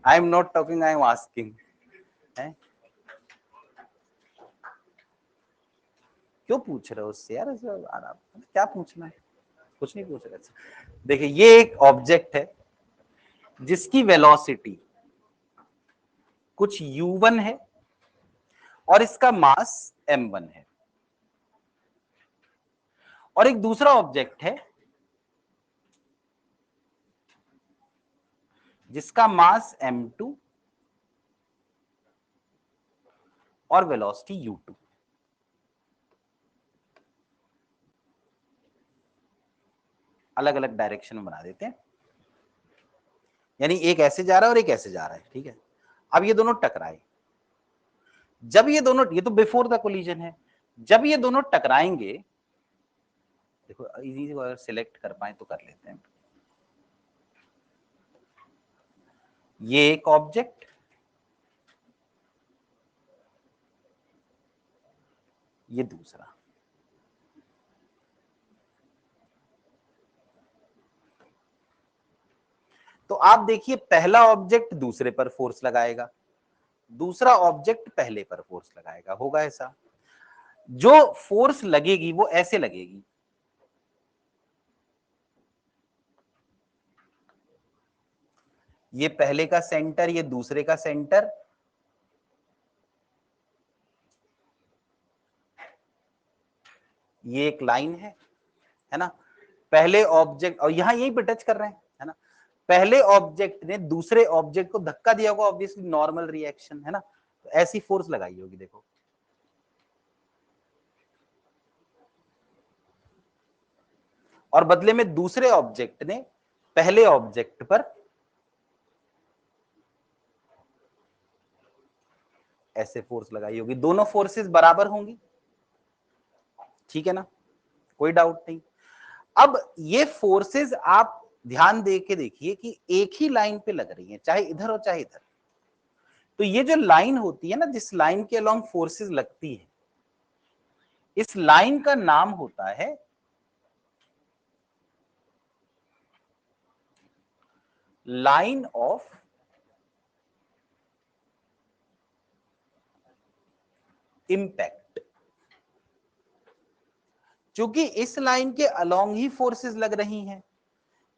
I am not talking, I am asking. है क्यों पूछ रहे हो उससे यार, क्या पूछना है, कुछ नहीं पूछ रहे। देखिए ये एक ऑब्जेक्ट है जिसकी वेलोसिटी कुछ u1 है और इसका मास m1 है, और एक दूसरा ऑब्जेक्ट है जिसका मास m2 और वेलोसिटी u2। अलग अलग डायरेक्शन में बना देते हैं, यानी एक ऐसे जा रहा है और एक ऐसे जा रहा है, ठीक है। अब ये दोनों टकराए, जब ये दोनों, ये तो बिफोर द कोलिजन है, जब ये दोनों टकराएंगे, देखो इजी को अगर सिलेक्ट कर पाए तो कर लेते हैं। ये एक ऑब्जेक्ट, ये दूसरा, तो आप देखिए पहला ऑब्जेक्ट दूसरे पर फोर्स लगाएगा, दूसरा ऑब्जेक्ट पहले पर फोर्स लगाएगा, होगा ऐसा। जो फोर्स लगेगी वो ऐसे लगेगी, ये पहले का सेंटर, ये दूसरे का सेंटर, ये एक लाइन है ना। पहले ऑब्जेक्ट, और यहां यहीं पे टच कर रहे हैं, है ना। पहले ऑब्जेक्ट ने दूसरे ऑब्जेक्ट को धक्का दिया होगा, ऑब्वियसली नॉर्मल रिएक्शन है ना, तो ऐसी फोर्स लगाई होगी, देखो। और बदले में दूसरे ऑब्जेक्ट ने पहले ऑब्जेक्ट पर ऐसे फोर्स लगाई होगी, दोनों फोर्सेस बराबर होंगी, ठीक है ना, कोई डाउट नहीं। अब ये फोर्सेस आप ध्यान दे के देखिए कि एक ही लाइन पे लग रही हैं, चाहे इधर हो चाहे इधर। तो ये जो लाइन होती है ना, जिस लाइन के अलोंग फोर्सेस लगती है, इस लाइन का नाम होता है लाइन ऑफ इंपैक्ट। क्योंकि इस लाइन के अलोंग ही फोर्सेस लग रही हैं,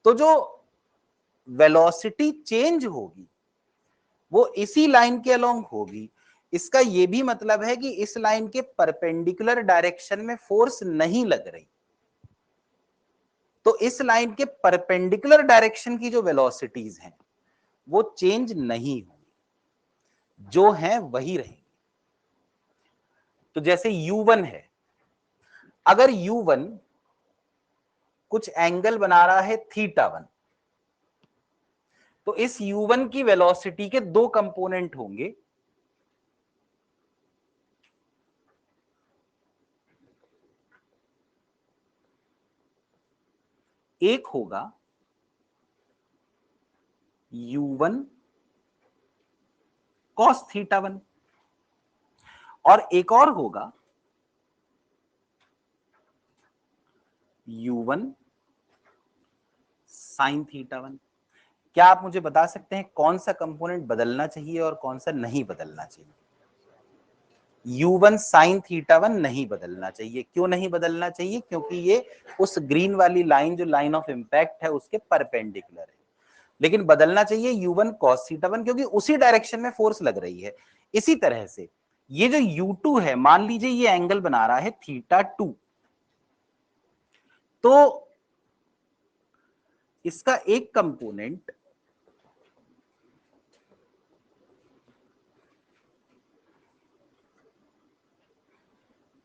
तो जो वेलोसिटी चेंज होगी वो इसी लाइन के अलोंग होगी। इसका यह भी मतलब है कि इस लाइन के परपेंडिकुलर डायरेक्शन में फोर्स नहीं लग रही, तो इस लाइन के परपेंडिकुलर डायरेक्शन की जो वेलोसिटीज हैं वो चेंज नहीं होंगी, जो हैं वही रहेंगी। तो जैसे u1 है, अगर u1 कुछ एंगल बना रहा है θ1, तो इस u1 की वेलोसिटी के दो कंपोनेंट होंगे, एक होगा u1 cos θ1 और एक और होगा u1 sin θ1। क्या आप मुझे बता सकते हैं कौन सा कंपोनेंट बदलना चाहिए और कौन सा नहीं बदलना चाहिए? u1 sin θ1 नहीं बदलना चाहिए। क्यों नहीं बदलना चाहिए? क्योंकि ये उस ग्रीन वाली लाइन जो लाइन ऑफ इंपैक्ट है उसके परपेंडिकुलर है। लेकिन बदलना चाहिए u1 cos θ1 क्योंकि उसी डायरेक्शन में फोर्स लग रही है। इसी तरह से ये जो u2 है, मान लीजिए ये एंगल बना रहा है θ2, तो इसका एक कंपोनेंट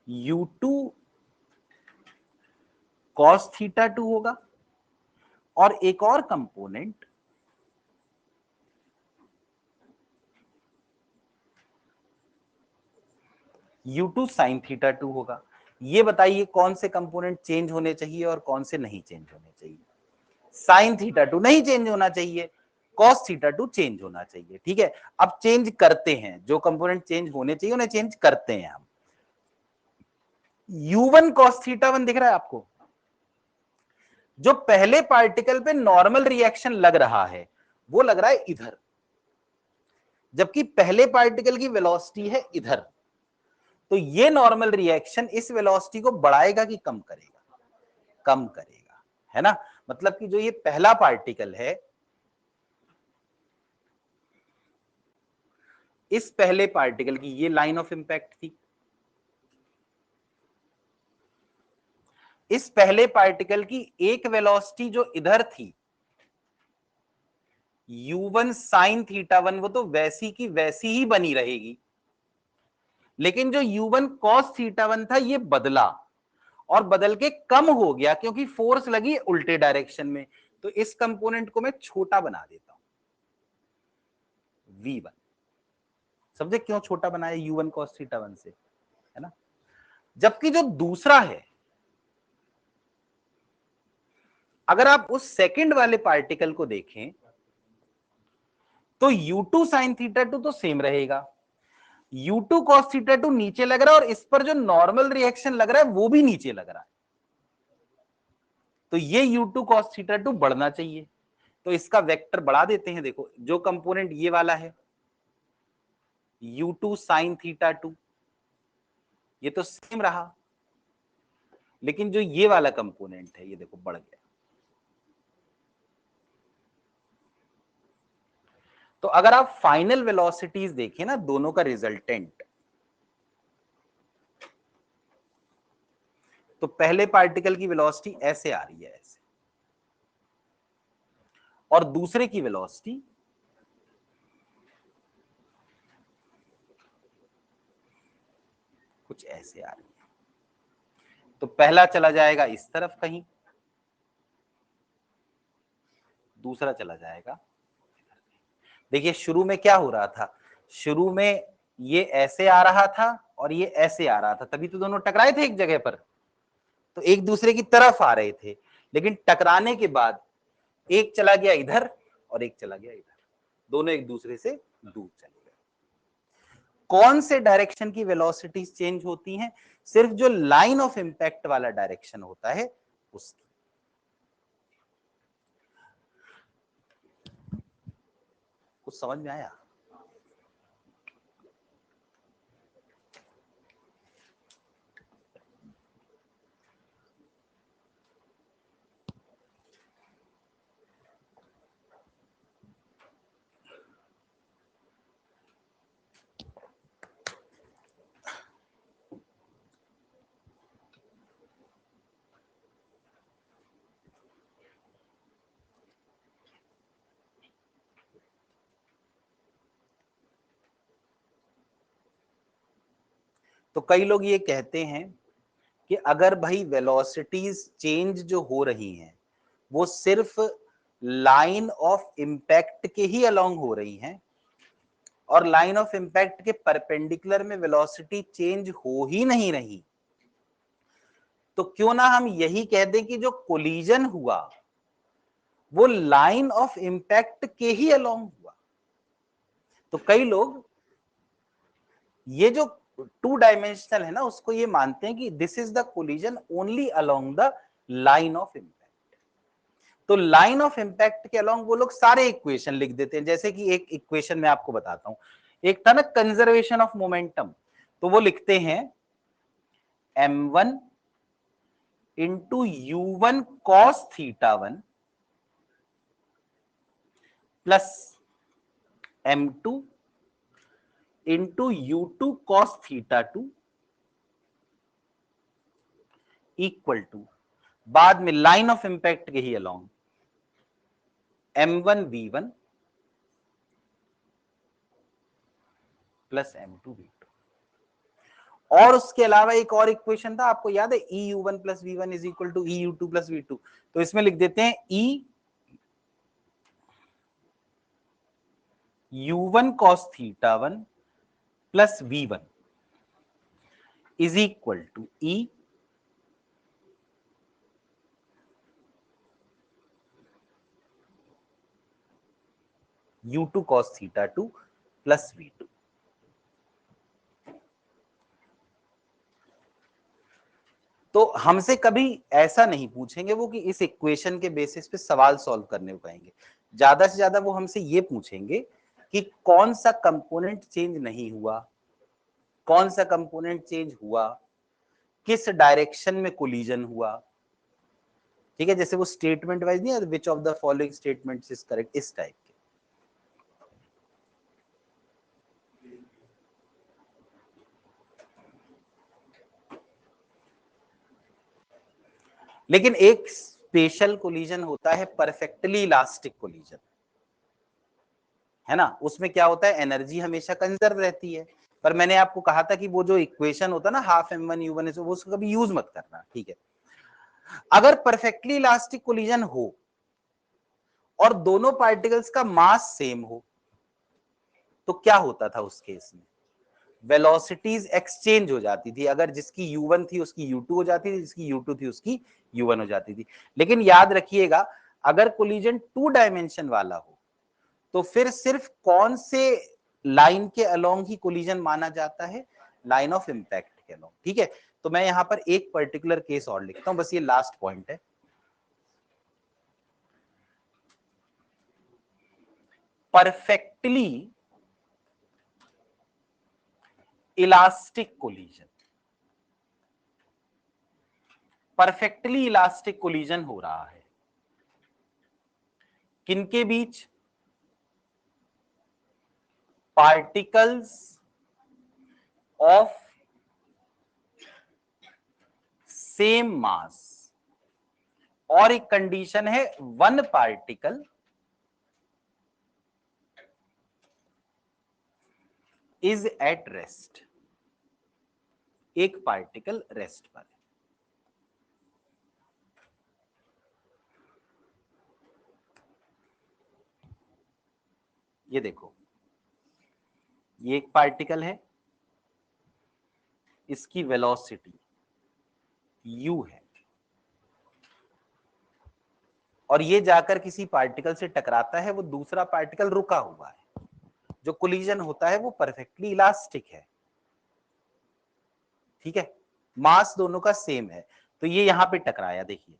u2 cos θ2 होगा और एक और कंपोनेंट u2 sin θ2 होगा। ये बताइए कौन से कंपोनेंट चेंज होने चाहिए और कौन से नहीं चेंज होने चाहिए? sin θ2 नहीं चेंज होना चाहिए, cos θ2 चेंज होना चाहिए। ठीक है, अब चेंज करते हैं, जो कंपोनेंट चेंज होने चाहिए उन्हें चेंज करते हैं हम। u1 cos θ1 दिख रहा है आपको? जो पहले पार्टिकल पे नॉर्मल रिएक्शन लग रहा है वो लग रहा है इधर, जबकि पहले पार्टिकल की वेलोसिटी है इधर। तो ये नॉर्मल रिएक्शन इस वेलोसिटी को बढ़ाएगा कि कम करेगा? कम करेगा, है ना। मतलब कि जो ये पहला पार्टिकल है, इस पहले पार्टिकल की ये लाइन ऑफ इंपैक्ट थी, इस पहले पार्टिकल की एक वेलोसिटी जो इधर थी u1 sin θ1, वो तो वैसी की वैसी ही बनी रहेगी। लेकिन जो u1 cos θ1 था ये बदला और बदल के कम हो गया क्योंकि फोर्स लगी उल्टे डायरेक्शन में। तो इस कंपोनेंट को मैं छोटा बना देता हूं, v1। समझे क्यों छोटा बनाया u1 cos θ1 से, है ना। जबकि जो दूसरा है, अगर आप उस सेकंड वाले पार्टिकल को देखें तो u2 sin θ2 तो सेम रहेगा, u2 cos θ2 नीचे लग रहा है और इस पर जो नॉर्मल रिएक्शन लग रहा है वो भी नीचे लग रहा है। तो ये u2 cos θ2 बढ़ना चाहिए, तो इसका वेक्टर बढ़ा देते हैं। देखो जो कंपोनेंट ये वाला है u2 sin θ2, ये तो सेम रहा, लेकिन जो ये वाला कंपोनेंट है ये देखो बढ़ गया। तो अगर आप फाइनल वेलोसिटीज देखें ना दोनों का रिजल्टेंट, तो पहले पार्टिकल की वेलोसिटी ऐसे आ रही है, ऐसे, और दूसरे की वेलोसिटी कुछ ऐसे आ रही है। तो पहला चला जाएगा इस तरफ कहीं, दूसरा चला जाएगा। देखिए शुरू में क्या हो रहा था, शुरू में ये ऐसे आ रहा था और ये ऐसे आ रहा था, तभी तो दोनों टकराए थे एक जगह पर, तो एक दूसरे की तरफ आ रहे थे। लेकिन टकराने के बाद एक चला गया इधर और एक चला गया इधर, दोनों एक दूसरे से दूर चले गए। कौन से डायरेक्शन की वेलोसिटीज चेंज होती हैं? सिर्फ जो लाइन ऑफ इंपैक्ट वाला डायरेक्शन होता है उसकी। कुछ समझ में आया? तो कई लोग ये कहते हैं कि अगर भाई वेलोसिटीज चेंज जो हो रही हैं वो सिर्फ लाइन ऑफ इंपैक्ट के ही अलोंग हो रही हैं और लाइन ऑफ इंपैक्ट के परपेंडिकुलर में वेलोसिटी चेंज हो ही नहीं रही, तो क्यों ना हम यही कह दें कि जो कोलिजन हुआ वो लाइन ऑफ इंपैक्ट के ही अलोंग हुआ। तो कई लोग ये जो 2 डायमेंशनल है ना, उसको ये मानते हैं कि this is the collision only along the line of impact. तो लाइन ऑफ इम्पैक्ट के अलोंग वो लोग सारे इक्वेशन लिख देते हैं। जैसे कि एक इक्वेशन मैं आपको बताता हूं, एक था ना कंजर्वेशन ऑफ मोमेंटम, तो वो लिखते हैं m1 into u1 cos theta 1 plus m2 into u2 cos theta 2 equal to, बाद में लाइन ऑफ इंपैक्ट के ही along m1 v1 plus m2 v2। और उसके अलावा एक और इक्वेशन था, आपको याद है, eu1 plus v1 is equal to eu2 plus v2। तो इसमें लिख देते हैं e u1 cos theta 1 plus v1 is equal to e u2 cos theta 2 plus v2। तो हमसे कभी ऐसा नहीं पूछेंगे वो कि इस इक्वेशन के बेसिस पे सवाल सॉल्व करने पाएंगे। ज्यादा से ज्यादा वो हमसे ये पूछेंगे कि कौन सा कंपोनेंट चेंज नहीं हुआ, कौन सा कंपोनेंट चेंज हुआ, किस डायरेक्शन में कोलिजन हुआ। ठीक है, जैसे वो स्टेटमेंट वाइज नहीं है, which of the following statements is correct, इस टाइप के। लेकिन एक स्पेशल कोलिजन होता है परफेक्टली इलास्टिक कोलिजन, है ना। उसमें क्या होता है, एनर्जी हमेशा कंजर्व रहती है। पर मैंने आपको कहा था कि वो जो इक्वेशन होता है ना हाफ m1 u1 वो उसको कभी यूज मत करना, ठीक है। अगर परफेक्टली इलास्टिक कोलिजन हो और दोनों पार्टिकल्स का मास सेम हो, तो क्या होता था उस केस में, वेलोसिटीज एक्सचेंज हो जाती थी। अगर जिसकी u1 थी उसकी u2 हो जाती थी, जिसकी u2 थी उसकी u1 हो जाती थी। लेकिन याद रखिएगा, अगर कोलिजन 2 डायमेंशन वाला हो तो फिर सिर्फ कौन से लाइन के अलोंग ही कोलिजन माना जाता है, लाइन ऑफ इंपैक्ट के अलोंग। ठीक है, तो मैं यहां पर एक पर्टिकुलर केस और लिखता हूं, बस ये लास्ट पॉइंट है। Perfectly elastic collision, perfectly elastic collision हो रहा है किनके बीच, पार्टिकल्स ऑफ सेम मास, और एक कंडीशन है one particle is at rest, एक पार्टिकल रेस्ट पर है। ये देखो, ये एक पार्टिकल है, इसकी वेलोसिटी u है, और ये जाकर किसी पार्टिकल से टकराता है, वो दूसरा पार्टिकल रुका हुआ है। जो कोलिजन होता है वो परफेक्टली इलास्टिक है, ठीक है, मास दोनों का सेम है। तो ये यहां पे टकराया, देखिए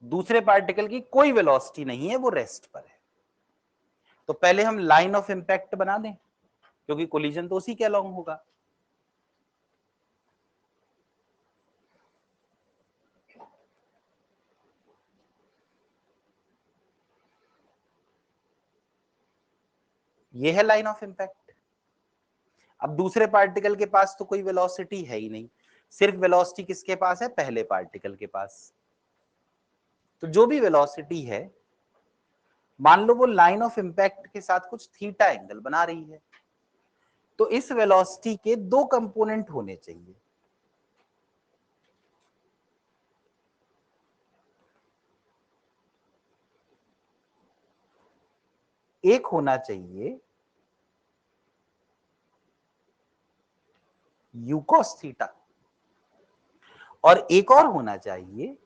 दूसरे पार्टिकल की कोई वेलोसिटी नहीं है, वो रेस्ट पर है। तो पहले हम लाइन ऑफ इंपैक्ट बना दें, क्योंकि कोलिजन तो उसी के अलोंग होगा। ये है लाइन ऑफ इंपैक्ट। अब दूसरे पार्टिकल के पास तो कोई वेलोसिटी है ही नहीं, सिर्फ वेलोसिटी किसके पास है, पहले पार्टिकल के पास। तो जो भी वेलोसिटी है, मान लो वो लाइन ऑफ इंपैक्ट के साथ कुछ थीटा एंगल बना रही है, तो इस वेलोसिटी के दो कंपोनेंट होने चाहिए। एक होना चाहिए u cos थीटा, और एक और होना चाहिए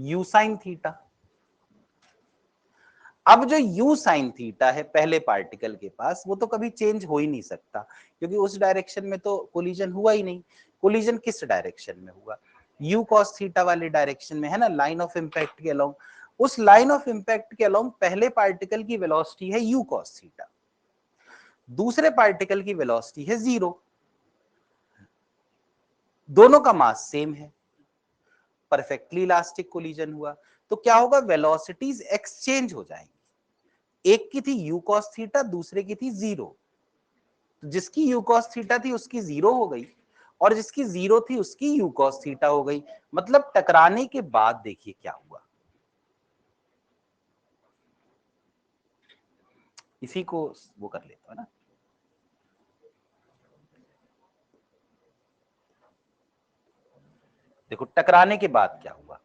u sin थीटा। अब जो u sin थीटा है पहले पार्टिकल के पास, वो तो कभी चेंज हो ही नहीं सकता, क्योंकि उस डायरेक्शन में तो कोलिजन हुआ ही नहीं। कोलिजन किस डायरेक्शन में हुआ? u cos थीटा वाले डायरेक्शन में, है ना, लाइन ऑफ इंपैक्ट के अलोंग। उस लाइन ऑफ इंपैक्ट के अलोंग पहले पार्टिकल की वेलोसिटी है u cos थीटा, दूसरे पार्टिकल की वेलोसिटी है 0। दोनों का मास सेम है, परफेक्टली इलास्टिक कोलिजन हुआ। तो क्या होगा? वेलोसिटीज एक्सचेंज हो जाएंगी। एक की थी u cos थीटा, दूसरे की थी 0। तो जिसकी u cos थीटा थी उसकी 0 हो गई, और जिसकी 0 थी उसकी u cos थीटा हो गई। मतलब टकराने के बाद देखिए क्या हुआ। इसी को वो कर लेता है ना, देखो टकराने के बाद क्या हुआ।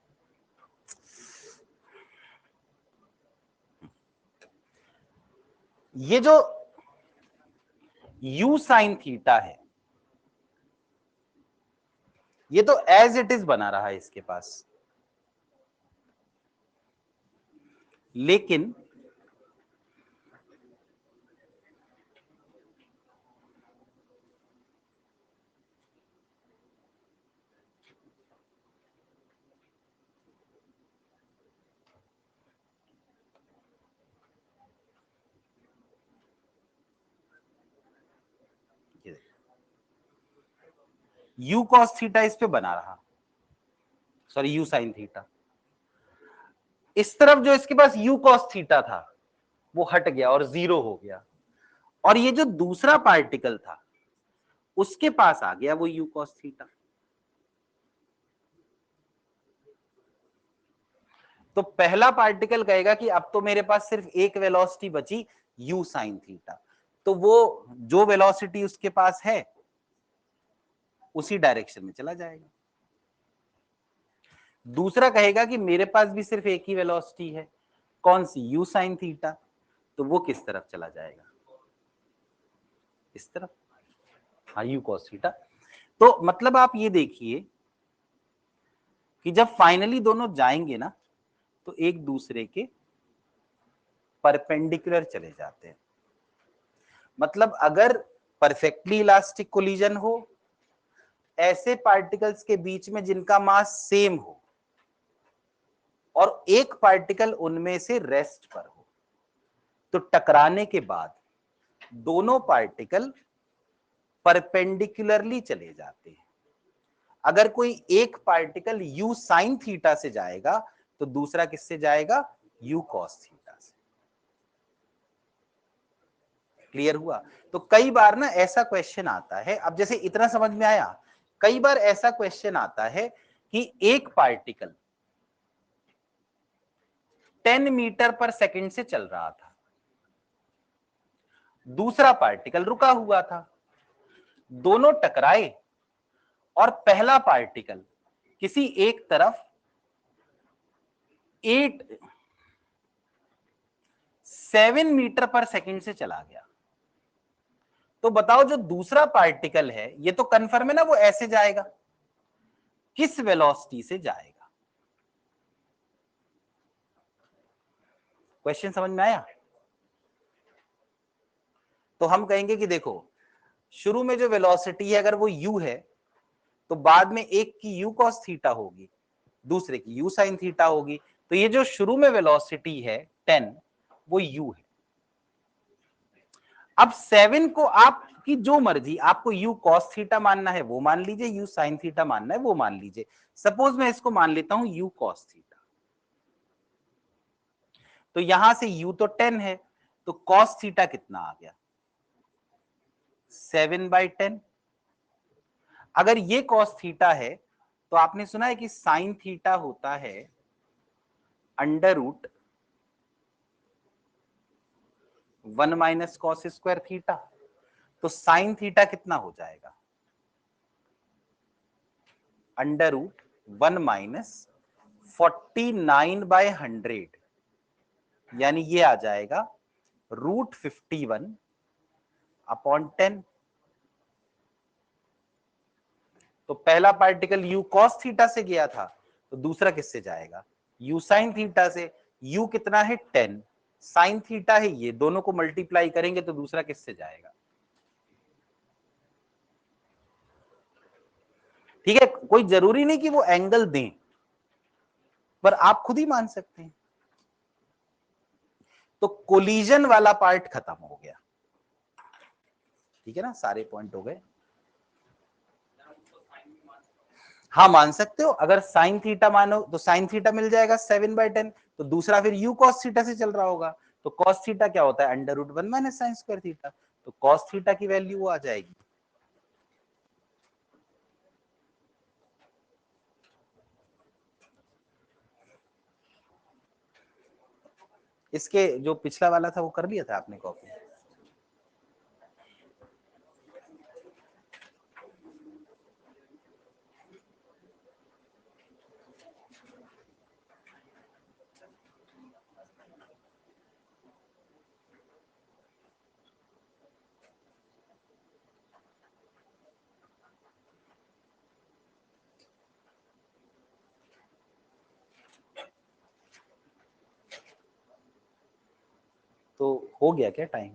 ये जो u sin थीटा है, ये तो एज इट इज बना रहा है इसके पास, लेकिन u cos थीटा इस पे बना रहा, सॉरी u sin थीटा। इस तरफ जो इसके पास u cos थीटा था वो हट गया और 0 हो गया, और ये जो दूसरा पार्टिकल था उसके पास आ गया वो u cos थीटा। तो पहला पार्टिकल कहेगा कि अब तो मेरे पास सिर्फ एक वेलोसिटी बची, u sin थीटा। तो वो जो वेलोसिटी उसके पास है उसी डायरेक्शन में चला जाएगा। दूसरा कहेगा कि मेरे पास भी सिर्फ एक ही वेलोसिटी है, कौन सी? u sin theta. तो वो किस तरफ चला जाएगा? इस तरफ, हाँ, u cos थीटा। तो मतलब आप ये देखिए कि जब फाइनली दोनों जाएंगे ना, तो एक दूसरे के परपेंडिकुलर चले जाते हैं। मतलब अगर परफेक्टली इलास्टिक कोलिजन हो, ऐसे पार्टिकल्स के बीच में जिनका मास सेम हो, और एक पार्टिकल उनमें से रेस्ट पर हो, तो टकराने के बाद दोनों पार्टिकल परपेंडिकुलरली चले जाते हैं। अगर कोई एक पार्टिकल u sin थीटा से जाएगा तो दूसरा किससे जाएगा? u cos थीटा से। क्लियर हुआ? तो कई बार ना ऐसा क्वेश्चन आता है, अब जैसे इतना समझ में आया, कई बार ऐसा क्वेश्चन आता है कि एक पार्टिकल 10 मीटर पर सेकंड से चल रहा था, दूसरा पार्टिकल रुका हुआ था, दोनों टकराए और पहला पार्टिकल किसी एक तरफ 7 मीटर पर सेकंड से चला गया। तो बताओ जो दूसरा पार्टिकल है, ये तो कंफर्म है ना वो ऐसे जाएगा, किस वेलोसिटी से जाएगा? क्वेश्चन समझ में आया? तो हम कहेंगे कि देखो, शुरू में जो वेलोसिटी है अगर वो u है, तो बाद में एक की u cos थीटा होगी, दूसरे की u sin थीटा होगी। तो ये जो शुरू में वेलोसिटी है 10, वो u है। अब 7 को आपकी जो मर्जी, आपको u cos थीटा मानना है वो मान लीजिए, u sin थीटा मानना है वो मान लीजिए। सपोज मैं इसको मान लेता हूं u cos थीटा, तो यहां से u तो 10 है, तो cos थीटा कितना आ गया? 7/10। अगर ये cos थीटा है, तो आपने सुना है कि sin थीटा होता है √1 माइनस cos स्क्वायर थीटा। तो sin थीटा कितना हो जाएगा? √1 माइनस 49/100, यानी ये आ जाएगा √51/10। तो पहला पार्टिकल u cos थीटा से गया था, तो दूसरा किससे जाएगा? यू साइन थीटा से, यू कितना है 10, साइन थीटा है, ये दोनों को मल्टीप्लाई करेंगे तो दूसरा किससे जाएगा। ठीक है, कोई जरूरी नहीं कि वो एंगल दें, पर आप खुद ही मान सकते हैं। तो कोलिजन वाला पार्ट खत्म हो गया। ठीक है ना, सारे पॉइंट हो गए। हाँ मान सकते हो, अगर साइन थीटा मानो तो साइन थीटा मिल जाएगा 7/10, तो दूसरा फिर यू कॉस थीटा से चल रहा होगा, तो कॉस थीटा क्या होता है √1 माइनस साइन स्क्वायर थीटा, तो कॉस थीटा की वैल्यू वो आ जाएगी। इसके जो पिछला वाला था वो कर लिया था आपने कॉपी। तो हो गया क्या टाइम?